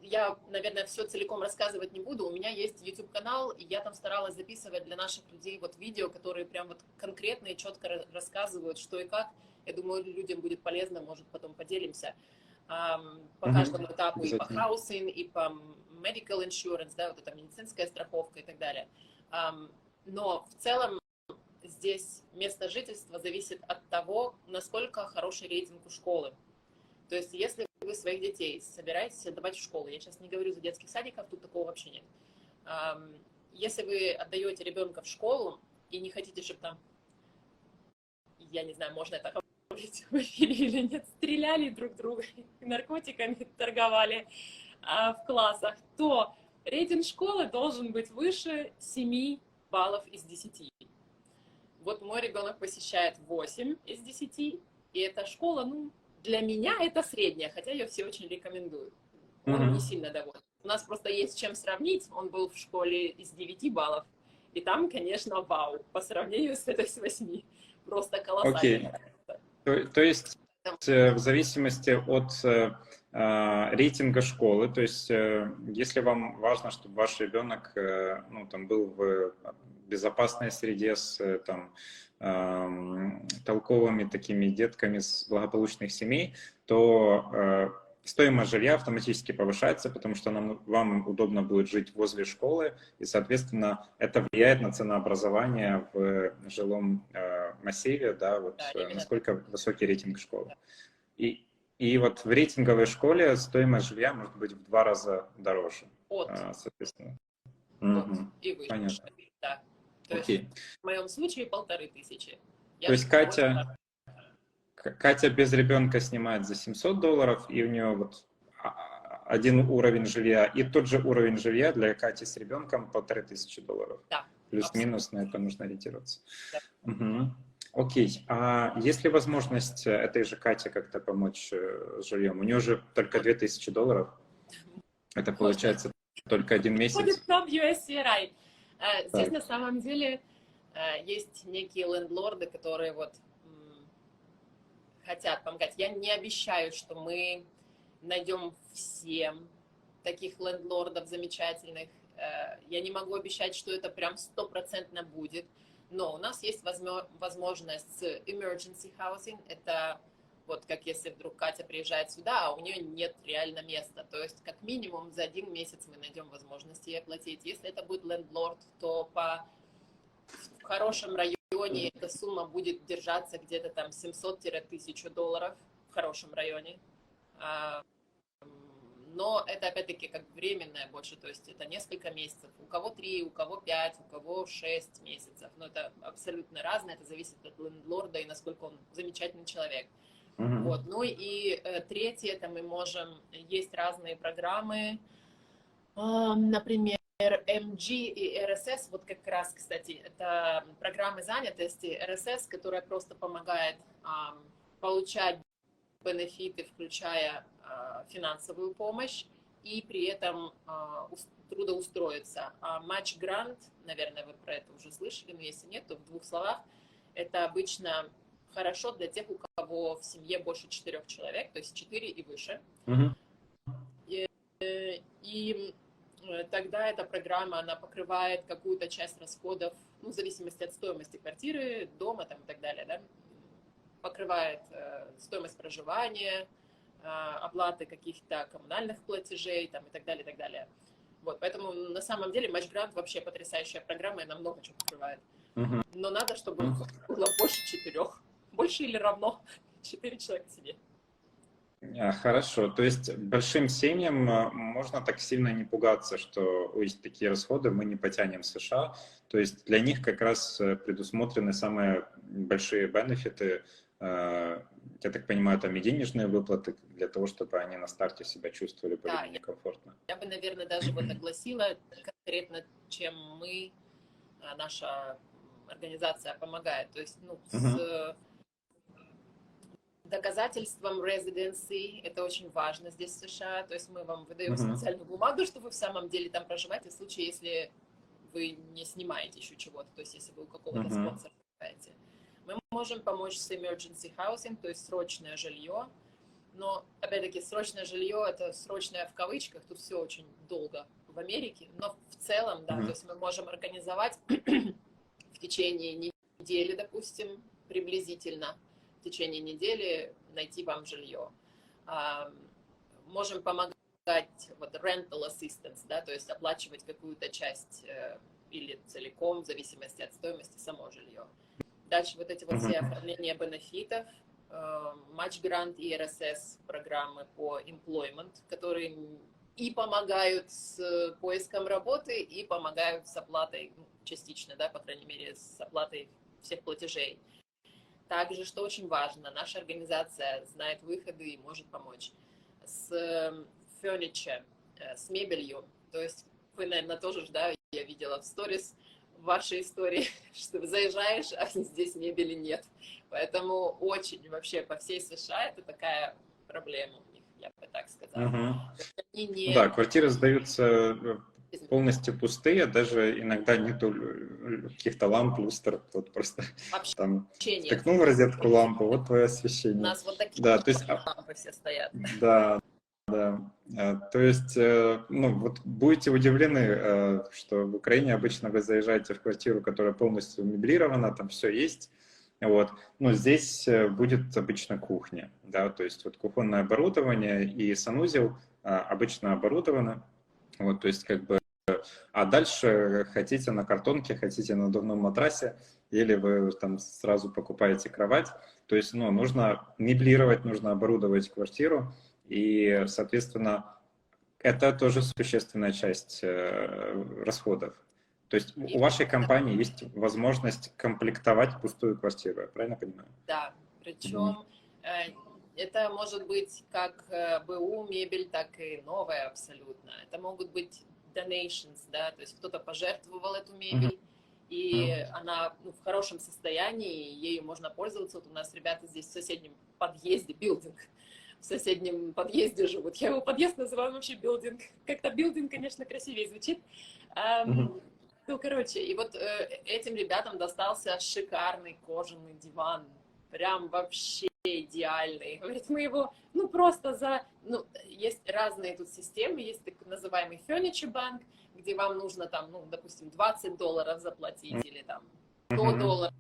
я, наверное, все целиком рассказывать не буду. У меня есть YouTube-канал, и я там старалась записывать для наших людей вот видео, которые прям вот конкретно и четко рассказывают, что и как. Я думаю, людям будет полезно, может, потом поделимся. По каждому этапу, и по housing, и по medical insurance, да, вот эта медицинская страховка и так далее. Но в целом здесь место жительства зависит от того, насколько хороший рейтинг у школы. То есть если вы вы своих детей собираетесь отдавать в школу, я сейчас не говорю за детских садиков, тут такого вообще нет. Если вы отдаете ребенка в школу и не хотите, чтобы там, я не знаю, можно это говорить в эфире или нет, стреляли друг друга, наркотиками торговали в классах, то рейтинг школы должен быть выше 7 баллов из 10. Вот мой ребенок посещает 8 из 10, и эта школа, ну, для меня это средняя, хотя ее все очень рекомендуют. Он не сильно доволен. У нас просто есть с чем сравнить. Он был в школе из 9 баллов, и там, конечно, вау, по сравнению с этой с 8. Просто колоссально. То есть в зависимости от рейтинга школы, то есть если вам важно, чтобы ваш ребенок ну, там, был в безопасной среде с там, толковыми такими детками с благополучных семей, то стоимость жилья автоматически повышается, потому что вам удобно будет жить возле школы, и, соответственно, это влияет на ценообразование в жилом массиве, да, вот насколько высокий рейтинг школы. И вот в рейтинговой школе стоимость жилья может быть в 2 раза дороже, соответственно. И выше. Понятно. Да. То Окей. есть в моем случае 1500. То есть Катя без ребенка снимает за $700, и у нее вот один уровень жилья, и тот же уровень жилья для Кати с ребенком $1500. Да. Плюс-минус на это нужно ориентироваться. Да. Угу. Окей. А есть ли возможность этой же Кате как-то помочь с жильем? У нее же только $2000. Это получается только 1 месяц. Ходит нам USCRI. Здесь на самом деле есть некие лендлорды, которые вот хотят помогать. Я не обещаю, что мы найдем всем таких лендлордов замечательных. Я не могу обещать, что это прям 100% будет. Но у нас есть возможность с emergency housing. Это вот как если вдруг Катя приезжает сюда, а у нее нет реально места. То есть как минимум за 1 месяц мы найдем возможность ей оплатить. Если это будет лендлорд, то в хорошем районе эта сумма будет держаться где-то там $700-1000 в хорошем районе. Но это опять-таки как временное больше, то есть это несколько месяцев. У кого 3, у кого 5, у кого 6 месяцев. Но это абсолютно разное, это зависит от лендлорда и насколько он замечательный человек. Вот. Ну и третье, это мы можем, есть разные программы, например, MG и RSS, вот как раз, кстати, это программы занятости, RSS, которая просто помогает получать бенефиты, включая финансовую помощь, и при этом трудоустроиться. А Match Grant, наверное, вы про это уже слышали, но если нет, то в 2 словах, это обычно хорошо для тех, у кого в семье больше 4 человек, то есть 4 и выше. И тогда эта программа, она покрывает какую-то часть расходов, ну, в зависимости от стоимости квартиры, дома там, и так далее, да? Покрывает стоимость проживания, оплаты каких-то коммунальных платежей там, и так далее, и так далее. Вот, поэтому на самом деле Match Grant вообще потрясающая программа, и она много чего покрывает. Но надо, чтобы было больше 4. Больше или равно 4 человека в семье. Хорошо, то есть большим семьям можно так сильно не пугаться, что есть такие расходы, мы не потянем в США. То есть для них как раз предусмотрены самые большие бенефиты. Я так понимаю, там и денежные выплаты для того, чтобы они на старте себя чувствовали более комфортно. Я бы, наверное, даже вот огласила конкретно, чем мы, наша организация помогает. То есть, ну, с доказательством residency, это очень важно здесь в США, то есть мы вам выдаем специальную бумагу, что вы в самом деле там проживаете, в случае, если вы не снимаете еще чего-то, то есть если вы у какого-то спонсора проживаете. Мы можем помочь с emergency housing, то есть срочное жилье, но, опять-таки, срочное жилье, это срочное в кавычках, тут все очень долго в Америке, но в целом, да, то есть мы можем организовать в течение недели, допустим, приблизительно, в течение недели найти вам жилье. Можем помогать, вот, rental assistance, да, то есть оплачивать какую-то часть или целиком, в зависимости от стоимости, само жилье. Дальше вот эти вот все оформления бенефитов, MatchGrant и RSS программы по employment, которые и помогают с поиском работы, и помогают с оплатой, ну, частично, да, по крайней мере, с оплатой всех платежей. Также, что очень важно, наша организация знает выходы и может помочь с furniture, с мебелью. То есть вы, наверное, тоже, да, я видела в сторис, в вашей истории, что заезжаешь, а здесь мебели нет. Поэтому очень вообще по всей США это такая проблема у них, я бы так сказала. Они не... Да, квартиры сдаются полностью пустые, даже иногда нету каких-то ламп, люстр, вот просто Вообще там нет. втыкнул в розетку лампу, вот твое освещение. У нас вот такие да, то есть, лампы все стоят. Да, да. То есть, ну, вот будете удивлены, что в Украине обычно вы заезжаете в квартиру, которая полностью меблирована, там все есть, вот. Но здесь будет обычно кухня, да, то есть вот кухонное оборудование и санузел обычно оборудованы, вот, то есть как бы, а дальше хотите на картонке, хотите на надувном матрасе, или вы там сразу покупаете кровать, то есть, ну, нужно меблировать, нужно оборудовать квартиру, и, соответственно, это тоже существенная часть расходов. То есть у вашей компании есть возможность комплектовать пустую квартиру, я правильно понимаю? Да, причем это может быть как БУ мебель, так и новая абсолютно. Это могут быть donations, да, то есть кто-то пожертвовал эту мебель, и она, ну, в хорошем состоянии, ею можно пользоваться. Вот у нас ребята здесь в соседнем подъезде, билдинг, в соседнем подъезде живут. Я его подъезд называю вообще билдинг. Как-то билдинг, конечно, красивее звучит. Ну, короче, и вот этим ребятам достался шикарный кожаный диван. Прям вообще идеальный. Говорит, мы его, ну, просто ну, есть разные тут системы, есть так называемый Furniture Bank, где вам нужно там, ну, допустим, $20 заплатить или там $100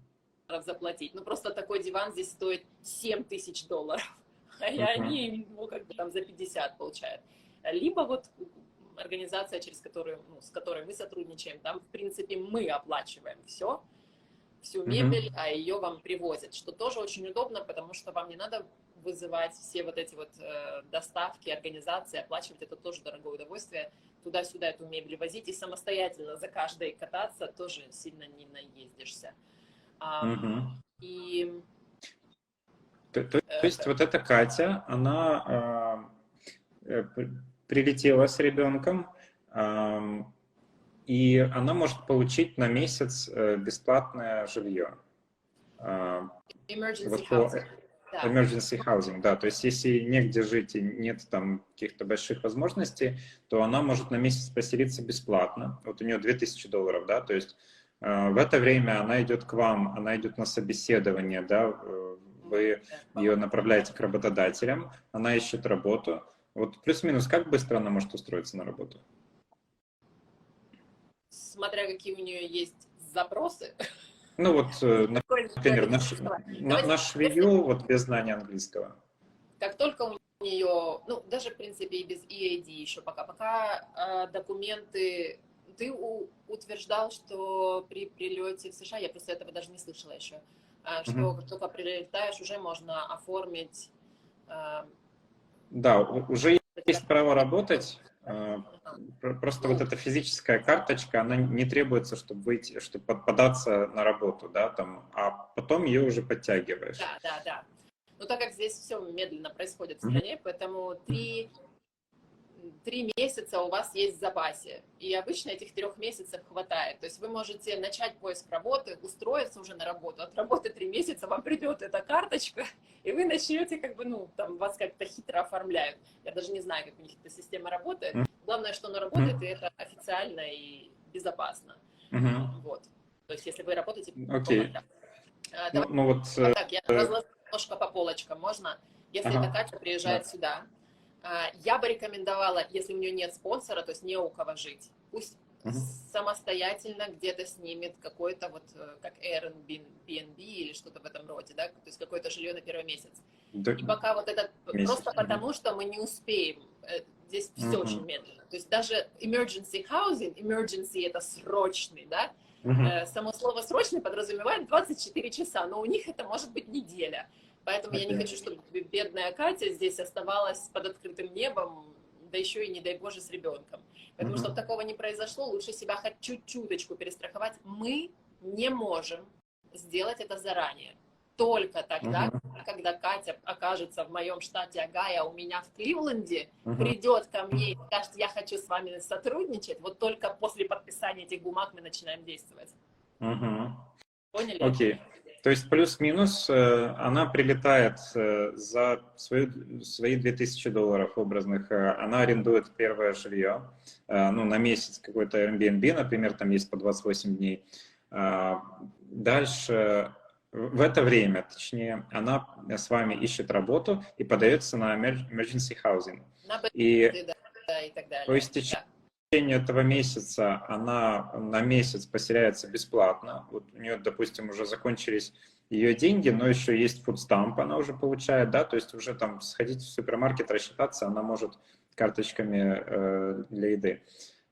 заплатить. Ну, просто такой диван здесь стоит $7000. А они, ну, как бы там за 50 получают. Либо вот организация, через которую, ну, с которой мы сотрудничаем, там, в принципе, мы оплачиваем всю мебель, а ее вам привозят, что тоже очень удобно, потому что вам не надо вызывать все вот эти вот доставки, организации, оплачивать, это тоже дорогое удовольствие, туда-сюда эту мебель возить и самостоятельно за каждой кататься тоже сильно не наездишься. И... То есть вот эта Катя, она прилетела с ребенком, и она может получить на месяц бесплатное жилье. Emergency housing. Emergency housing, да. То есть если негде жить и нет там каких-то больших возможностей, то она может на месяц поселиться бесплатно. Вот у нее $2000, да, то есть в это время она идет к вам, она идет на собеседование, да, вы ее направляете к работодателям, она ищет работу. Вот плюс-минус, как быстро она может устроиться на работу? Смотря какие у нее есть запросы. Ну вот, например, на швею, вот без знания английского. Как только у нее, ну, даже, в принципе, и без EAD еще пока документы... Ты утверждал, что при прилете в США, я просто этого даже не слышала еще, что как только прилетаешь, уже можно оформить... Да, уже есть право работать, просто вот эта физическая карточка, она не требуется, чтобы выйти, чтобы податься на работу, да, там, а потом ее уже подтягиваешь. Да. Но так как здесь все медленно происходит в стране, поэтому 3 месяца у вас есть в запасе. И обычно этих 3 месяцев хватает. То есть вы можете начать поиск работы, устроиться уже на работу. От работы 3 месяца вам придет эта карточка, и вы начнете, как бы, ну, там вас как-то хитро оформляют. Я даже не знаю, как у них эта система работает. Главное, что она работает, и это официально и безопасно. Вот. То есть если вы работаете... Окей. Так, я разложу немножко по полочкам. Можно? Если эта Катя приезжает сюда, я бы рекомендовала, если у нее нет спонсора, то есть не у кого жить, пусть самостоятельно где-то снимет какой-то вот, как Airbnb или что-то в этом роде, да, то есть какое-то жилье на первый месяц. И пока вот это, просто потому что мы не успеем, здесь все очень медленно. То есть даже emergency housing, emergency это срочный, да, само слово срочный подразумевает 24 часа, но у них это может быть неделя. Поэтому я не хочу, чтобы бедная Катя здесь оставалась под открытым небом, да еще и, не дай Боже, с ребенком. Поэтому, чтобы такого не произошло, лучше себя хоть чуть-чуточку перестраховать. Мы не можем сделать это заранее. Только тогда, когда Катя окажется в моем штате Огайо, у меня в Кливленде, придет ко мне и скажет, я хочу с вами сотрудничать, вот только после подписания этих бумаг мы начинаем действовать. Поняли? Окей. То есть плюс-минус она прилетает за свои $2000 образных, она арендует первое жилье, ну, на месяц какой-то Airbnb, например, там есть по 28 дней. Дальше, в это время, точнее, она с вами ищет работу и подается на emergency housing. И так далее. То есть в течение этого месяца она на месяц поселяется бесплатно. Вот у нее, допустим, уже закончились ее деньги, но еще есть фудстамп, она уже получает, да, то есть уже там сходить в супермаркет, рассчитаться, она может карточками для еды.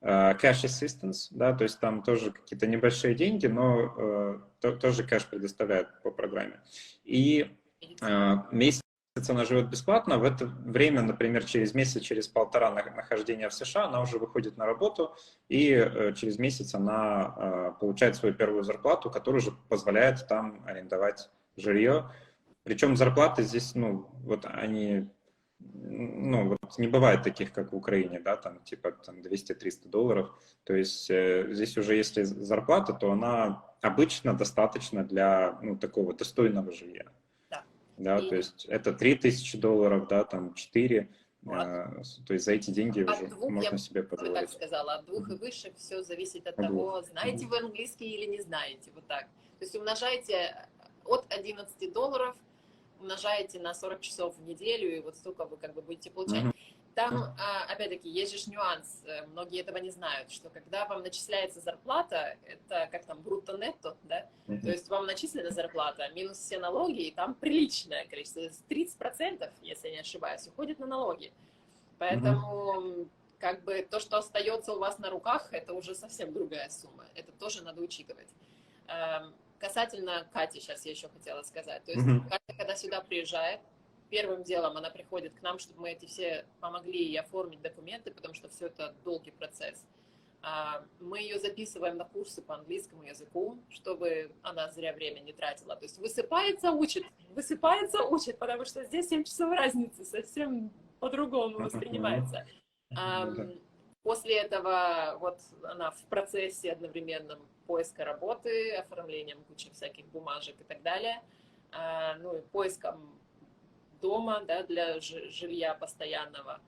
Cash assistance, да, то есть там тоже какие-то небольшие деньги, но тоже кэш предоставляют по программе. И месяц она живет бесплатно, в это время, например, через месяц, через полтора нахождения в США, она уже выходит на работу, и через месяц она получает свою первую зарплату, которая уже позволяет там арендовать жилье. Причем зарплаты здесь, ну, вот они, ну, вот не бывает таких, как в Украине, да, там типа там $200-300. То есть здесь уже если зарплата, то она обычно достаточно для, ну, такого достойного жилья. Да, то есть это $3000, да, там 4, вот. То есть за эти деньги уже можно себе позволить. Я бы так сказала, от 2 и выше все зависит от того, знаете вы английский или не знаете, вот так. То есть умножаете от $11, умножаете на 40 часов в неделю, и вот столько вы как бы будете получать. Там, опять-таки, есть же нюанс, многие этого не знают, что когда вам начисляется зарплата, это как там брутто-нетто, да, то есть вам начислена зарплата, минус все налоги, и там приличное количество, 30%, если я не ошибаюсь, уходит на налоги. Поэтому, как бы, то, что остается у вас на руках, это уже совсем другая сумма, это тоже надо учитывать. Касательно Кати, сейчас я еще хотела сказать, то есть Катя, когда сюда приезжает, первым делом она приходит к нам, чтобы мы эти все помогли ей оформить документы, потому что все это долгий процесс. Мы ее записываем на курсы по английскому языку, чтобы она зря время не тратила. То есть высыпается, учит, потому что здесь 7 часов разницы, совсем по-другому воспринимается. После этого вот она в процессе одновременном поиска работы, оформлением кучи всяких бумажек и так далее, ну и поиском дома, да, для жилья постоянного.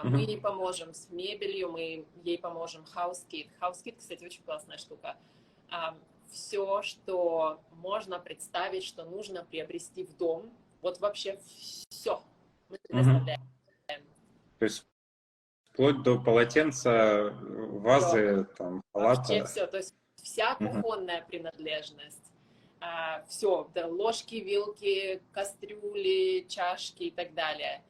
Мы ей поможем с мебелью, мы ей поможем HouseKit. HouseKit, кстати, очень классная штука. Все, что можно представить, что нужно приобрести в дом, вот вообще все мы предоставляем. То есть вплоть до полотенца, вазы, там, халата. Вообще все, то есть вся кухонная принадлежность. Все, да, ложки, вилки, кастрюли, чашки и так далее.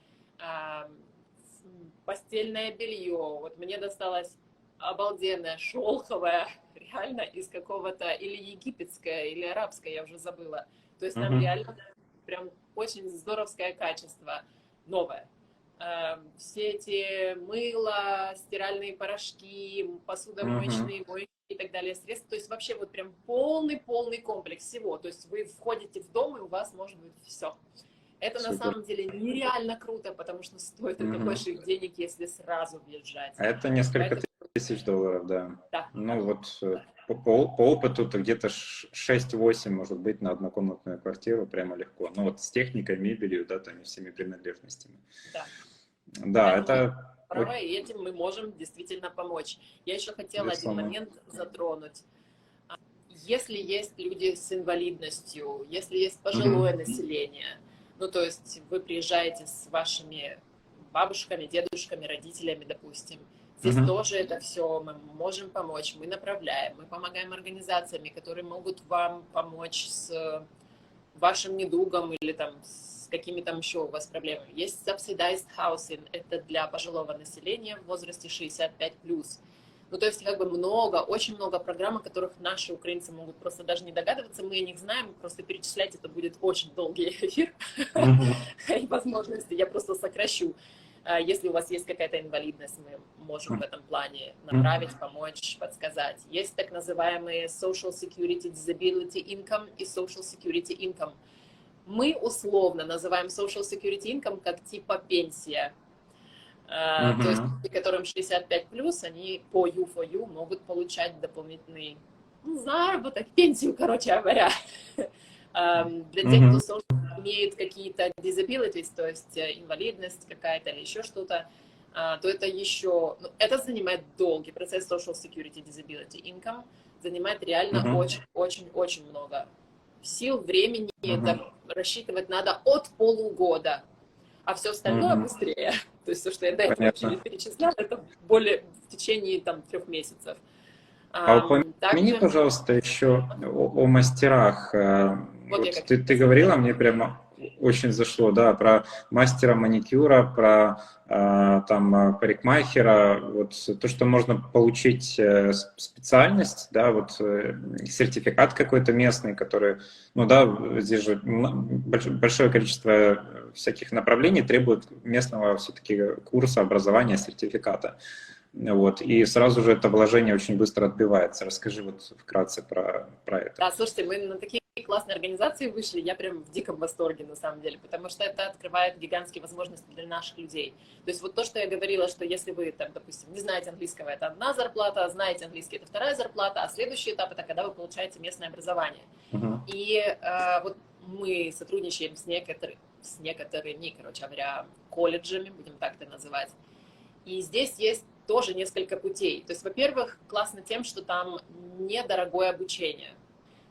Постельное белье. Вот мне досталось обалденное, шелковое, реально из какого-то или египетское, или арабское, я уже забыла. То есть там реально прям очень здоровское качество, новое. Все эти мыло, стиральные порошки, посудомоечные мойки и так далее, средства. То есть вообще вот прям полный комплекс всего. То есть вы входите в дом, и у вас может быть все. Это на самом деле нереально круто, потому что стоит это больших денег, если сразу въезжать. Это несколько тысяч $1000, да. Ну вот по опыту-то где-то 6-8 может быть на однокомнатную квартиру прямо легко. Ну вот с техникой, мебелью, да, там и всеми принадлежностями. Да, это... Правы, и этим мы можем действительно помочь. Я еще хотела один момент затронуть. Если есть люди с инвалидностью, если есть пожилое население, ну, то есть вы приезжаете с вашими бабушками, дедушками, родителями, допустим, здесь тоже это все мы можем помочь, мы направляем, мы помогаем организациями, которые могут вам помочь с вашим недугом или там с какими там еще у вас проблемами. Есть subsidized housing, это для пожилого населения в возрасте 65+. Ну, то есть, как бы много, очень много программ, о которых наши украинцы могут просто даже не догадываться, мы о них знаем, просто перечислять это будет очень долгий эфир и возможности, я просто сокращу. Если у вас есть какая-то инвалидность, мы можем в этом плане направить, помочь, подсказать. Есть так называемые Social Security Disability Income и Social Security Income. Мы условно называем Social Security Income как типа пенсия. То есть люди, которым 65+, они по U4U могут получать дополнительный заработок, пенсию, короче говоря. Для тех, кто имеет какие-то disabilities, то есть инвалидность какая-то или еще что-то, то это еще, ну, это занимает долгий процесс Social Security Disability Income, занимает реально очень-очень-очень много сил, времени, это рассчитывать надо от полугода, а все остальное быстрее. То есть все, что я до этого перечисляла, это более в течение там 3 месяцев. Упомяни, пожалуйста, еще о мастерах. Вот ты говорила, мне прямо очень зашло, да, про мастера маникюра, про там парикмахера, вот то, что можно получить специальность, да, вот сертификат какой-то местный, который, ну да, здесь же большое количество всяких направлений требует местного все-таки курса, образования, сертификата. Вот, и сразу же это вложение очень быстро отбивается. Расскажи вот вкратце про это. Да, слушайте, мы на такие классные организации вышли, я прям в диком восторге на самом деле, потому что это открывает гигантские возможности для наших людей. То есть вот то, что я говорила, что если вы, там, допустим, не знаете английского, это одна зарплата, знаете английский, это вторая зарплата, а следующий этап, это когда вы получаете местное образование. И вот мы сотрудничаем с некоторыми, короче говоря, колледжами, будем так это называть. И здесь есть тоже несколько путей. То есть, во-первых, классно тем, что там недорогое обучение.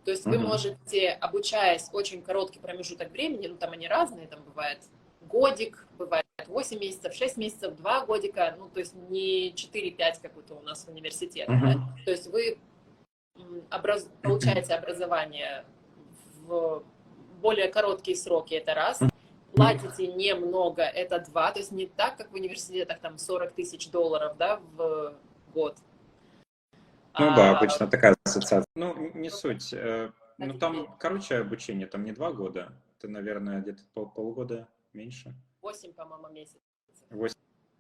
То есть вы можете, обучаясь очень короткий промежуток времени, ну там они разные, там бывает годик, бывает 8 месяцев, 6 месяцев, 2 годика, ну то есть не 4-5, как это у нас в университете. Да? То есть вы получаете образование в более короткие сроки, это раз. Платите немного, это 2, то есть не так, как в университетах, там 40 тысяч долларов, да, в год. Ну да, обычно такая ассоциация. Ну, не суть. Ну там, короче, обучение, там не 2 года, это, наверное, где-то полгода меньше. 8, по-моему, месяцев. 8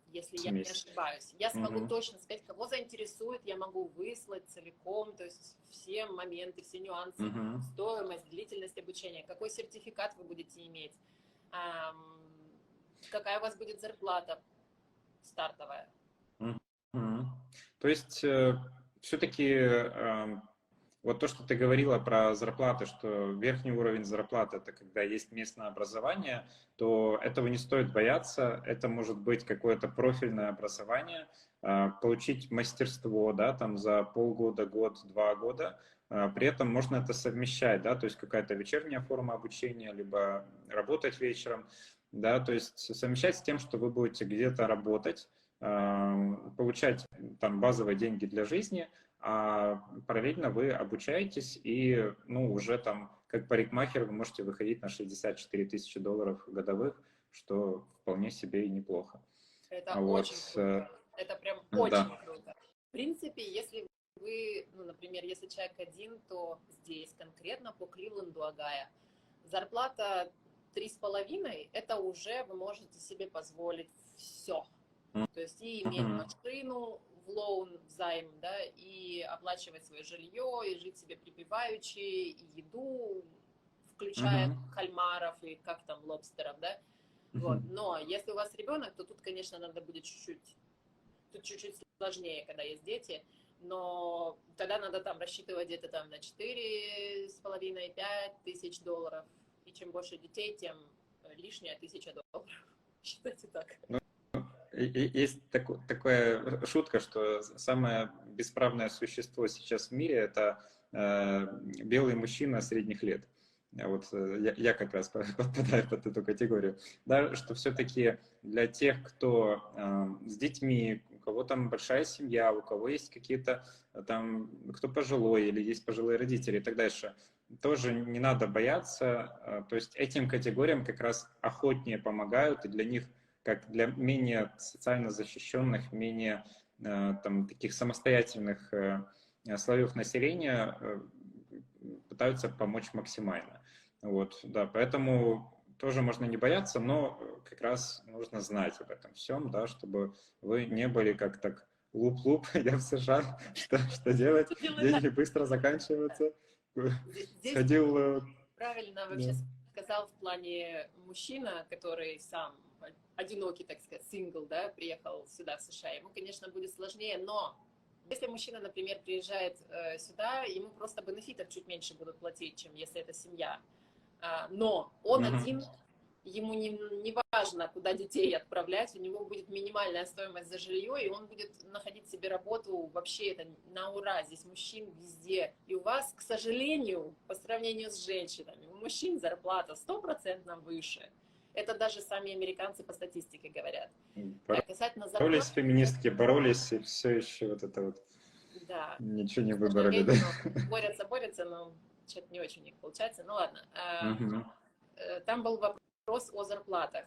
если я не ошибаюсь. Я смогу точно сказать, кого заинтересует, я могу выслать целиком, то есть все моменты, все нюансы, стоимость, длительность обучения, какой сертификат вы будете иметь, какая у вас будет зарплата стартовая. То есть все-таки вот то, что ты говорила про зарплаты, что верхний уровень зарплаты — это когда есть местное образование, то этого не стоит бояться. Это может быть какое-то профильное образование, получить мастерство, да, там за полгода, год, 2 года. При этом можно это совмещать, да, то есть какая-то вечерняя форма обучения, либо работать вечером, да, то есть совмещать с тем, что вы будете где-то работать, получать там базовые деньги для жизни, а параллельно вы обучаетесь, и ну, уже там как парикмахер вы можете выходить на 64 тысячи долларов годовых, что вполне себе и неплохо. Это вот. Очень круто. Это прям очень круто. В принципе, если вы, ну, например, если человек один, то здесь конкретно по Кливленду, Огайо, зарплата 3,5, это уже вы можете себе позволить все. То есть и иметь машину в лоун, в займ, да, и оплачивать свое жилье, и жить себе припеваючи, и еду, включая кальмаров и как там лобстеров, да. Вот. Но если у вас ребенок, то тут, конечно, надо будет чуть-чуть сложнее, когда есть дети, но тогда надо там рассчитывать где-то там на 4,5-5 тысяч долларов, и чем больше детей, тем лишняя 1000 долларов. Считайте так. Есть такая шутка, что самое бесправное существо сейчас в мире — это белый мужчина средних лет. Вот я как раз подпадаю под эту категорию. Да, что все-таки для тех, кто с детьми, у кого там большая семья, у кого есть какие-то там, кто пожилой или есть пожилые родители и так дальше, тоже не надо бояться. То есть этим категориям как раз охотнее помогают, и для них, как для менее социально защищенных, менее там, таких самостоятельных слоев населения пытаются помочь максимально. Вот, да, поэтому тоже можно не бояться, но как раз нужно знать об этом всем, да, чтобы вы не были как так луп-луп, я в США, что делать, Что делать, да. деньги быстро заканчиваются. Здесь Сходил... правильно Да. вообще сказал в плане мужчина, который сам одинокий, так сказать, сингл, да, приехал сюда, в США. Ему, конечно, будет сложнее, но если мужчина, например, приезжает сюда, ему просто бенефитов чуть меньше будут платить, чем если это семья. Но он один, ему не важно, куда детей отправлять, у него будет минимальная стоимость за жилье, и он будет находить себе работу вообще это на ура, здесь мужчин везде. И у вас, к сожалению, по сравнению с женщинами, у мужчин зарплата 100% выше. Это даже сами американцы по статистике говорят. Касательно зарплат... Боролись феминистки, боролись, и все еще вот это вот да. ничего не выбрали. Да? Борются, но что-то не очень у них получается. Ну ладно. Там был вопрос о зарплатах.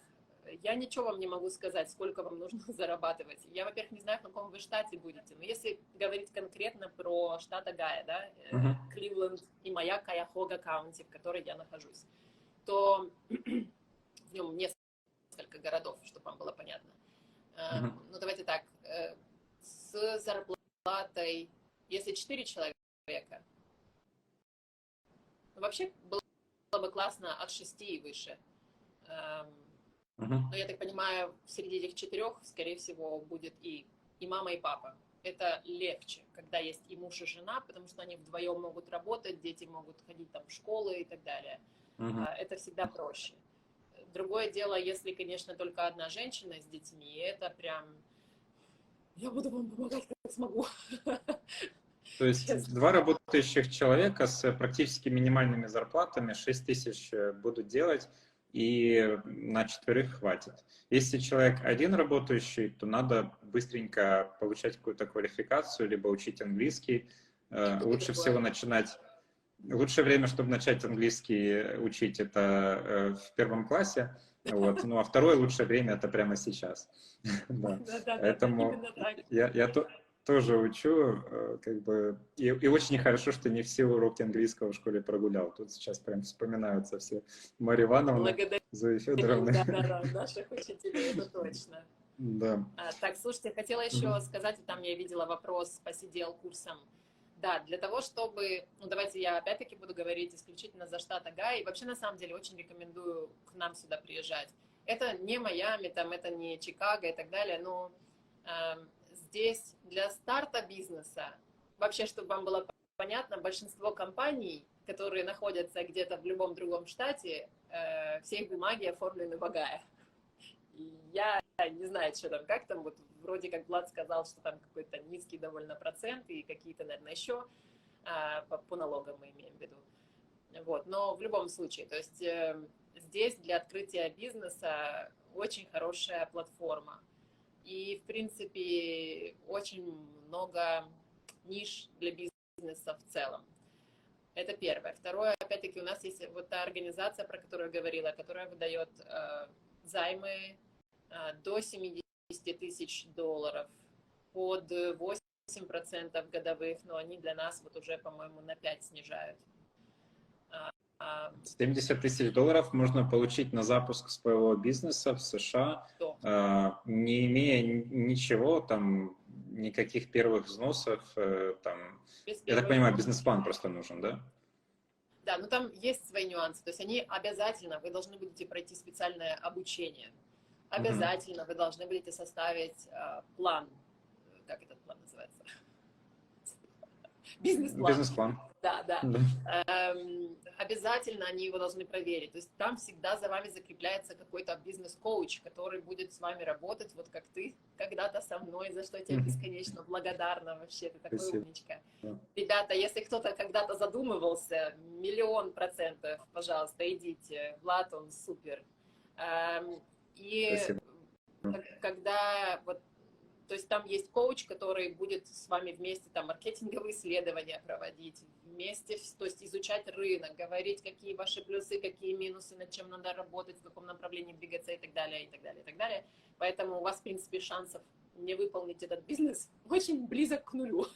Я ничего вам не могу сказать, сколько вам нужно зарабатывать. Я, во-первых, не знаю, в каком вы штате будете. Но если говорить конкретно про штат Огайо, да, Кливленд и моя Кайахога каунти, в которой я нахожусь, то в нем несколько городов, чтобы вам было понятно. Ну, давайте так. С зарплатой, если 4 человека, вообще было бы классно от 6 и выше. Но я так понимаю, среди этих 4, скорее всего, будет и мама, и папа. Это легче, когда есть и муж, и жена, потому что они вдвоем могут работать, дети могут ходить там в школы и так далее. Это всегда проще. Другое дело, если, конечно, только одна женщина с детьми, это прям... Я буду вам помогать, как смогу. То есть 2 работающих человека с практически минимальными зарплатами 6 тысяч будут делать, и на 4 хватит. Если человек один работающий, то надо быстренько получать какую-то квалификацию, либо учить английский. Лучше всего начинать... Лучшее время, чтобы начать английский учить, это в 1 классе. Вот. Ну а второе лучшее время это прямо сейчас. Поэтому я тоже учу, как бы, и очень хорошо, что не все уроки английского в школе прогулял. Тут сейчас прям вспоминаются все Марья Ивановна, Зоя Федоровна. Да, наших учителей, это точно. Да. Так, слушайте, хотела еще сказать, там я видела вопрос по CDL-курсам. Да, для того, чтобы, ну давайте я опять-таки буду говорить исключительно за штат Огайо, и вообще на самом деле очень рекомендую к нам сюда приезжать. Это не Майами, там, это не Чикаго и так далее, но здесь для старта бизнеса, вообще, чтобы вам было понятно, большинство компаний, которые находятся где-то в любом другом штате, все их бумаги оформлены в Огайо. Я не знаю, что там, как там, вот вроде как Влад сказал, что там какой-то низкий довольно процент и какие-то, наверное, еще по налогам мы имеем в виду. Вот, но в любом случае, то есть здесь для открытия бизнеса очень хорошая платформа. И, в принципе, очень много ниш для бизнеса в целом. Это первое. Второе, опять-таки, у нас есть вот та организация, про которую я говорила, которая выдает займы до 70 тысяч долларов под 8% годовых, но они для нас вот уже, по-моему, на 5 снижают. 70 тысяч долларов можно получить на запуск своего бизнеса в США, не имея ничего, там, никаких первых взносов. Там, я так понимаю, бизнес-план просто нужен, да? Да, но там есть свои нюансы. То есть они обязательно, вы должны будете пройти специальное обучение. Обязательно вы должны будете составить план. Как этот план называется? Бизнес-план. Бизнес-план. Да. Обязательно они его должны проверить. То есть там всегда за вами закрепляется какой-то бизнес-коуч, который будет с вами работать, вот как ты когда-то со мной, за что я тебе бесконечно благодарна вообще, ты такой умничка. Ребята, если кто-то когда-то задумывался, 1000000%, пожалуйста, идите. Влад, он супер. И Спасибо. когда вот, то есть там есть коуч, который будет с вами вместе там маркетинговые исследования проводить, вместе, то есть изучать рынок, говорить, какие ваши плюсы, какие минусы, над чем надо работать, в каком направлении двигаться и так далее, и так далее, и так далее. Поэтому у вас, в принципе, шансов не выполнить этот бизнес очень близок к нулю.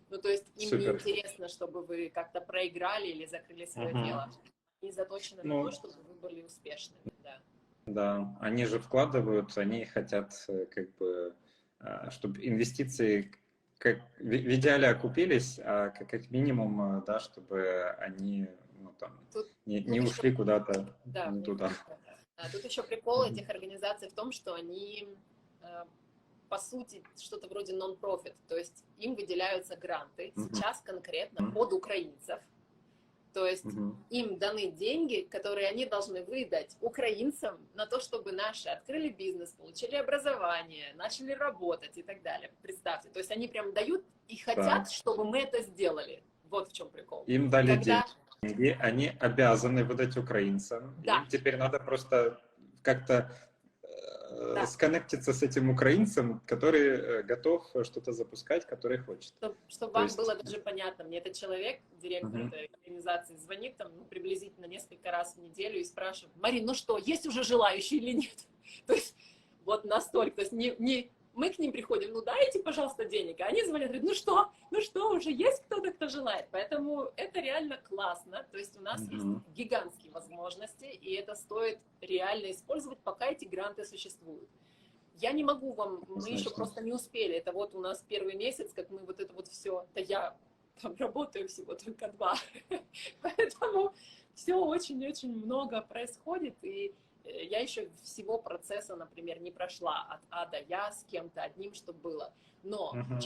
Ну, то есть им не Супер. интересно, чтобы вы как-то проиграли или закрыли свое дело. Они заточены на то, чтобы вы были успешными, да. Да, они же вкладывают, они хотят как бы, чтобы инвестиции как, в идеале окупились, а как минимум, да, чтобы они ну, там, Тут не еще, ушли куда-то да, не туда. тут еще прикол этих организаций в том, что они, по сути, что-то вроде нон-профит, то есть им выделяются гранты сейчас конкретно под украинцев. То есть им даны деньги, которые они должны выдать украинцам на то, чтобы наши открыли бизнес, получили образование, начали работать и так далее. Представьте, то есть они прям дают и хотят, чтобы мы это сделали. Вот в чем прикол. Им дали деньги, они обязаны выдать украинцам. Да. Им теперь надо просто как-то сконнектиться с этим украинцем, который готов что-то запускать, который хочет. Чтобы вам было даже понятно, мне этот человек, директор этой организации, звонит там приблизительно несколько раз в неделю и спрашивает: Марин, ну что, есть уже желающие или нет? То есть вот настолько, то есть не мы к ним приходим, ну дайте, пожалуйста, денег, а они звонят, говорят, ну что, уже есть кто-то, кто желает, поэтому это реально классно, то есть у нас есть гигантские возможности, и это стоит реально использовать, пока эти гранты существуют. Я не могу вам, мы еще просто не успели, это вот у нас первый месяц, как мы вот это вот все, да я там работаю всего только 2, поэтому все очень-очень много происходит, и я еще всего процесса, например, не прошла от А до Я с кем-то одним, что было. Но в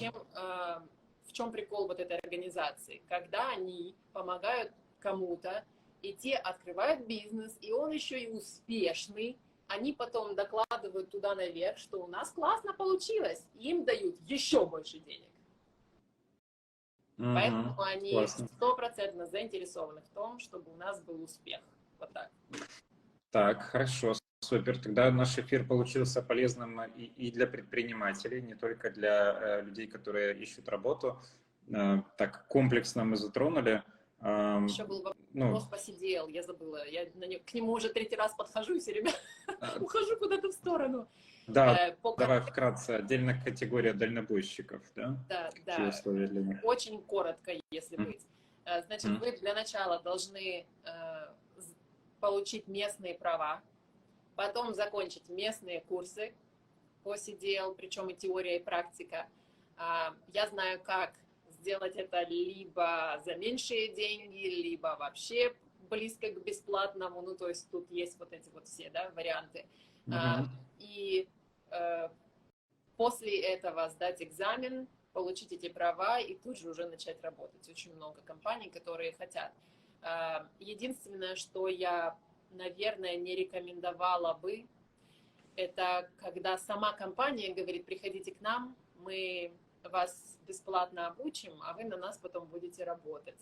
чем прикол вот этой организации? Когда они помогают кому-то, и те открывают бизнес, и он еще и успешный, они потом докладывают туда наверх, что у нас классно получилось, и им дают еще больше денег. Поэтому они 100% заинтересованы в том, чтобы у нас был успех. Вот так. Так, хорошо, супер. Тогда наш эфир получился полезным и для предпринимателей, не только для людей, которые ищут работу. Так комплексно мы затронули. Еще был вопрос по CDL, я забыла. Я к нему уже 3-й раз подхожу и все время ухожу куда-то в сторону. Да, давай вкратце. Отдельная категория дальнобойщиков, да? Да. Какие условия для них? Очень коротко, если быть. Значит, вы для начала должны получить местные права, потом закончить местные курсы по CDL, причем и теория, и практика. Я знаю, как сделать это либо за меньшие деньги, либо вообще близко к бесплатному, ну, то есть тут есть вот эти вот все, да, варианты. И после этого сдать экзамен, получить эти права и тут же уже начать работать. Очень много компаний, которые хотят. Единственное, что я, наверное, не рекомендовала бы, это когда сама компания говорит: приходите к нам, мы вас бесплатно обучим, а вы на нас потом будете работать.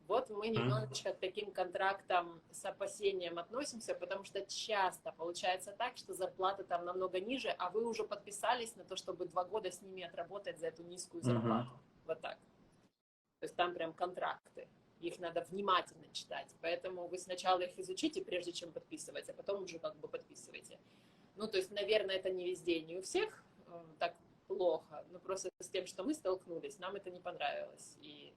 Вот мы немножечко к таким контрактам с опасением относимся, потому что часто получается так, что зарплата там намного ниже, а вы уже подписались на то, чтобы 2 года с ними отработать за эту низкую зарплату. Вот так. То есть там прям контракты. Их надо внимательно читать. Поэтому вы сначала их изучите, прежде чем подписывать, а потом уже как бы подписывайте. Ну, то есть, наверное, это не везде, не у всех так плохо, но просто с тем, что мы столкнулись, нам это не понравилось. И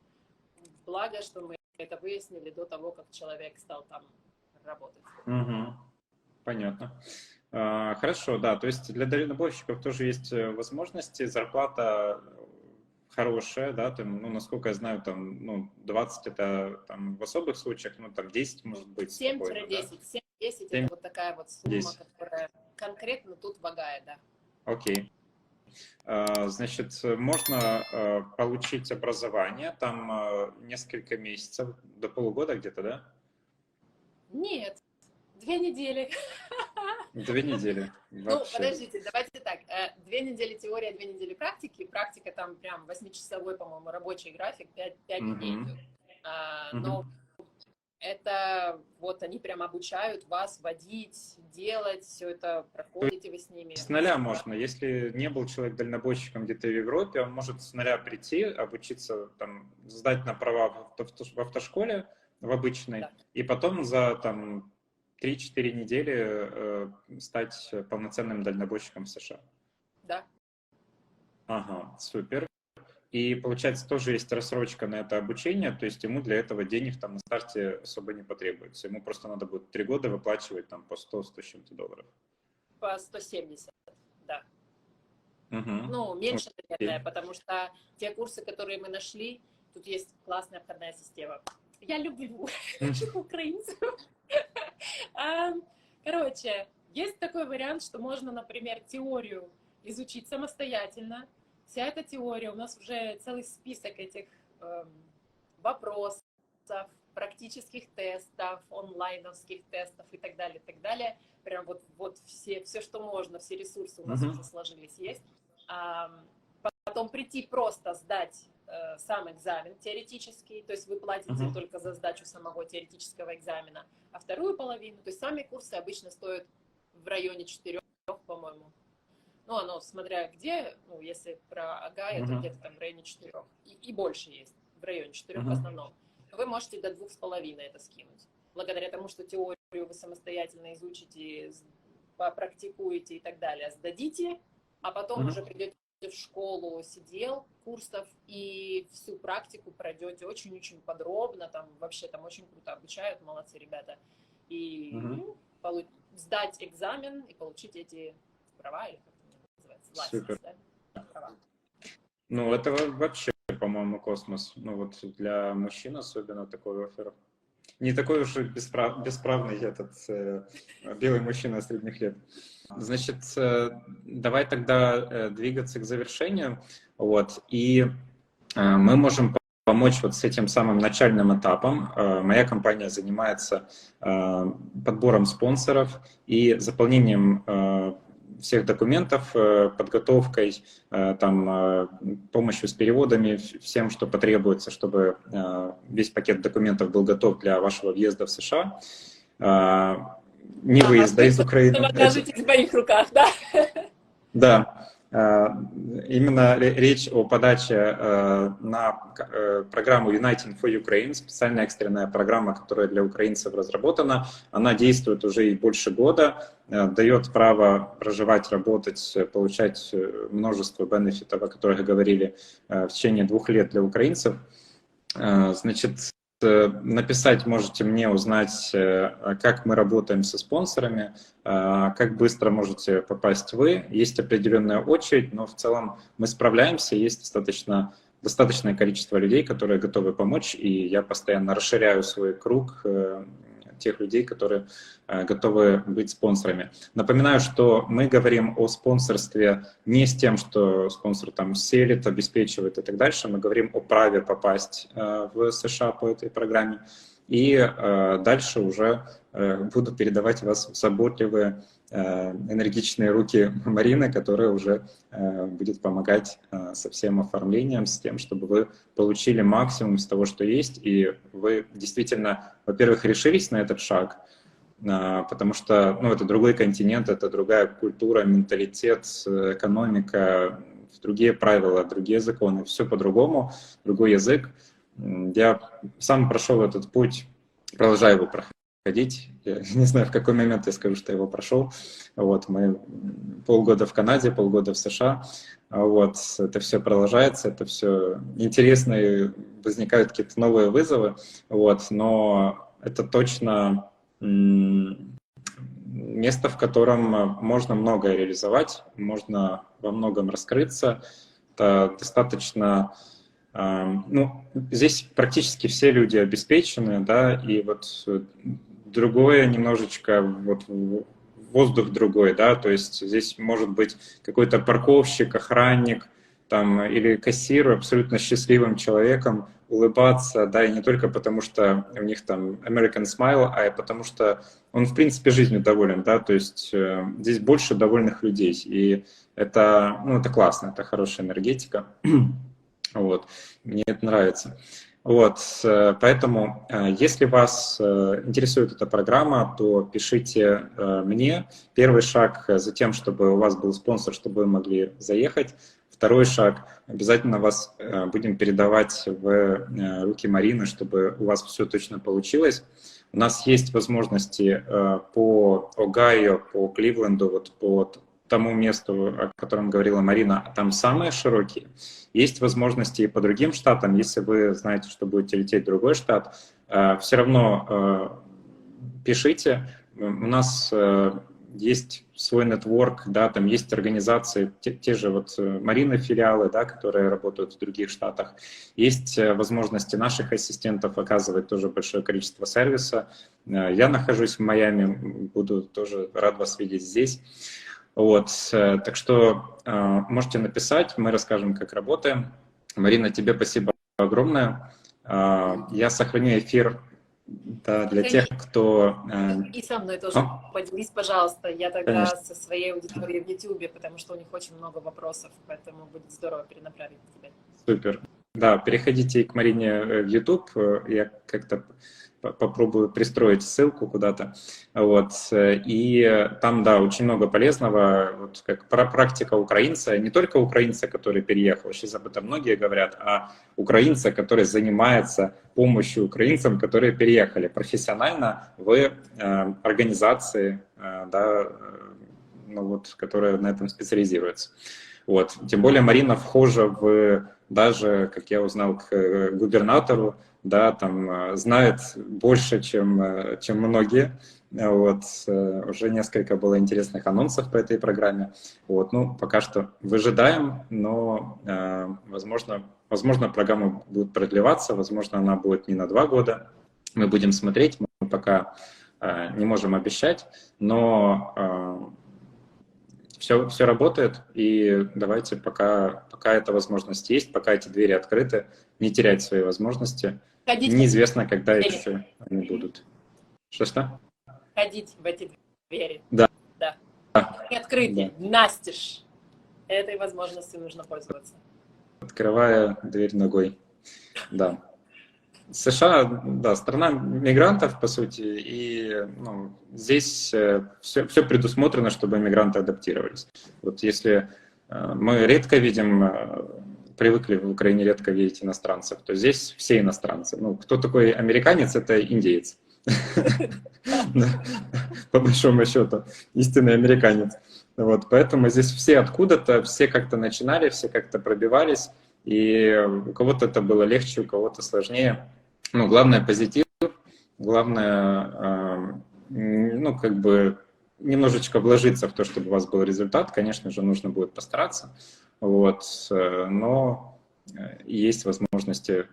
благо, что мы это выяснили до того, как человек стал там работать. Понятно. Хорошо, да, то есть для дальнобойщиков тоже есть возможности, зарплата хорошая, да, там, ну, насколько я знаю, там, ну, 20 это там в особых случаях, ну, там 10 может быть. 7-10, да? 7-10 это вот такая вот сумма, 10. Которая конкретно тут вагает, да. Окей. Значит, можно получить образование, там несколько месяцев, до полугода где-то, да? Нет, 2 недели. 2 недели. Ну, подождите, давайте так. 2 недели теория, 2 недели практики. Практика там прям 8-часовой, по-моему, рабочий график, 5 дней. Но это вот они прям обучают вас водить, делать, все это проходите вы с ними. С нуля можно. Если не был человек дальнобойщиком где-то в Европе, он может с нуля прийти, обучиться, там, сдать на права в автошколе, в обычной, и потом за там 3-4 недели стать полноценным дальнобойщиком в США. Да, Ага, супер. И, получается, тоже есть рассрочка на это обучение, то есть ему для этого денег там на старте особо не потребуется. Ему просто надо будет 3 года выплачивать там по 100 с чем-то долларов. По 170, да. Угу. Ну, меньше, наверное, Окей. потому что те курсы, которые мы нашли, тут есть классная обходная система. Я люблю украинцев. А, Короче, есть такой вариант, что можно, например, теорию изучить самостоятельно. Вся эта теория, у нас уже целый список этих вопросов, практических тестов, онлайновских тестов и так далее, и так далее. Прям вот все, что можно, все ресурсы у нас уже сложились, есть. Потом прийти просто сдать сам экзамен теоретический, то есть вы платите только за сдачу самого теоретического экзамена, а вторую половину, то есть сами курсы обычно стоят в районе 4, по-моему. Ну, оно, смотря где, ну, если про Агаю, то где-то там в районе 4. И больше есть, в районе 4 в основном. Вы можете до 2,5 это скинуть. Благодаря тому, что теорию вы самостоятельно изучите, попрактикуете и так далее, сдадите, а потом уже придете в школу сидел курсов и всю практику пройдете очень-очень подробно, там вообще там очень круто обучают, молодцы ребята. И сдать экзамен и получить эти права, или как это называется, Супер. да? Права. Ну, это вообще, по-моему, космос. Ну, вот для мужчин особенно такой оффер. Не такой уж и бесправный этот белый мужчина средних лет. Значит, давай тогда двигаться к завершению. Вот. И мы можем помочь вот с этим самым начальным этапом. Моя компания занимается подбором спонсоров и заполнением всех документов, подготовкой, там, помощью с переводами, всем, что потребуется, чтобы весь пакет документов был готов для вашего въезда в США. Не выезда из Украины. Вы окажетесь в моих руках, да? Да. Именно речь о подаче на программу Uniting for Ukraine, специальная экстренная программа, которая для украинцев разработана. Она действует уже и больше года, дает право проживать, работать, получать множество бенефитов, о которых говорили, в течение 2 лет для украинцев. Значит, написать можете мне, узнать, как мы работаем со спонсорами, как быстро можете попасть вы. Есть определенная очередь, но в целом мы справляемся, есть достаточное количество людей, которые готовы помочь, и я постоянно расширяю свой круг тех людей, которые готовы быть спонсорами. Напоминаю, что мы говорим о спонсорстве не с тем, что спонсор там селит, обеспечивает и так дальше. Мы говорим о праве попасть в США по этой программе. И дальше уже буду передавать вас в заботливые, энергичные руки Марины, которая уже будет помогать со всем оформлением, с тем, чтобы вы получили максимум из того, что есть, и вы действительно, во-первых, решились на этот шаг, потому что это другой континент, это другая культура, менталитет, экономика, другие правила, другие законы, все по-другому, другой язык. Я сам прошел этот путь, продолжаю его проходить. Я не знаю, в какой момент я скажу, что я его прошел. Вот, мы полгода в Канаде, полгода в США. Вот, это все продолжается, это все интересно, и возникают какие-то новые вызовы. Вот, но это точно место, в котором можно многое реализовать, можно во многом раскрыться. Это достаточно... здесь практически все люди обеспечены, да, и вот другое немножечко, вот воздух другой, да, то есть здесь может быть какой-то парковщик, охранник, там, или кассир абсолютно счастливым человеком, улыбаться, да, и не только потому, что у них там American Smile, а и потому что он, в принципе, жизнью доволен, да, то есть здесь больше довольных людей, и это, это классно, это хорошая энергетика. Вот, мне это нравится. Вот, поэтому, если вас интересует эта программа, то пишите мне. Первый шаг за тем, чтобы у вас был спонсор, чтобы вы могли заехать. Второй шаг, обязательно вас будем передавать в руки Марины, чтобы у вас все точно получилось. У нас есть возможности по Огайо, по Кливленду, вот по тому месту, о котором говорила Марина, там самые широкие. Есть возможности и по другим штатам. Если вы знаете, что будете лететь в другой штат, все равно пишите. У нас есть свой нетворк, да, там есть организации, те же вот Марины филиалы, да, которые работают в других штатах. Есть возможности наших ассистентов оказывать тоже большое количество сервиса. Я нахожусь в Майами, буду тоже рад вас видеть здесь. Вот, так что можете написать, мы расскажем, как работаем. Марина, тебе спасибо огромное. Я сохраню эфир. Да, для тех, кто... И со мной тоже поделись, пожалуйста. Я тогда Конечно. со своей аудиторией в YouTube, потому что у них очень много вопросов, поэтому будет здорово перенаправить тебя. Супер. Да, переходите к Марине в YouTube. Я как-то попробую пристроить ссылку куда-то. Вот. И там, да, очень много полезного. Вот как практика украинца. Не только украинца, который переехал, сейчас об этом многие говорят, а украинца, который занимается помощью украинцам, которые переехали профессионально в организации, да, ну вот, которая на этом специализируется. Вот. Тем более Марина вхожа в, даже, как я узнал, к губернатору, да, там знает больше, чем многие. Вот. Уже несколько было интересных анонсов по этой программе. Вот. Ну, пока что выжидаем, но, возможно, программа будет продлеваться, возможно, она будет не на 2 года. Мы будем смотреть, мы пока не можем обещать, но все работает, и давайте, пока эта возможность есть, пока эти двери открыты, не терять свои возможности. Ходить Неизвестно, когда еще они будут. Что? Ходить в эти двери. Да. Да. И открытые, да. Настежь. Этой возможностью нужно пользоваться. Открывая дверь ногой. Да. США, да, страна мигрантов, по сути, и ну, здесь все предусмотрено, чтобы мигранты адаптировались. Вот если мы редко видим, привыкли в Украине редко видеть иностранцев, то здесь все иностранцы. Ну, кто такой американец, это индеец. По большому счету, истинный американец. Вот, поэтому здесь все откуда-то, все как-то начинали, все как-то пробивались, и у кого-то это было легче, у кого-то сложнее. Ну, главное позитив, главное, ну, как бы немножечко вложиться в то, чтобы у вас был результат. Конечно же, нужно будет постараться, вот, но есть возможности.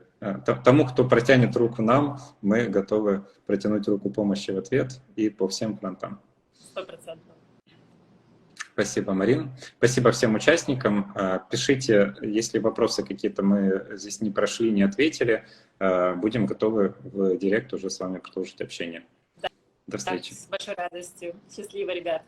Тому, кто протянет руку нам, мы готовы протянуть руку помощи в ответ и по всем фронтам. 100%. Спасибо, Марин. Спасибо всем участникам. Пишите, если вопросы какие-то мы здесь не прошли, не ответили. Будем готовы в директ уже с вами продолжить общение. Да. До встречи. Да, с большой радостью. Счастливо, ребят.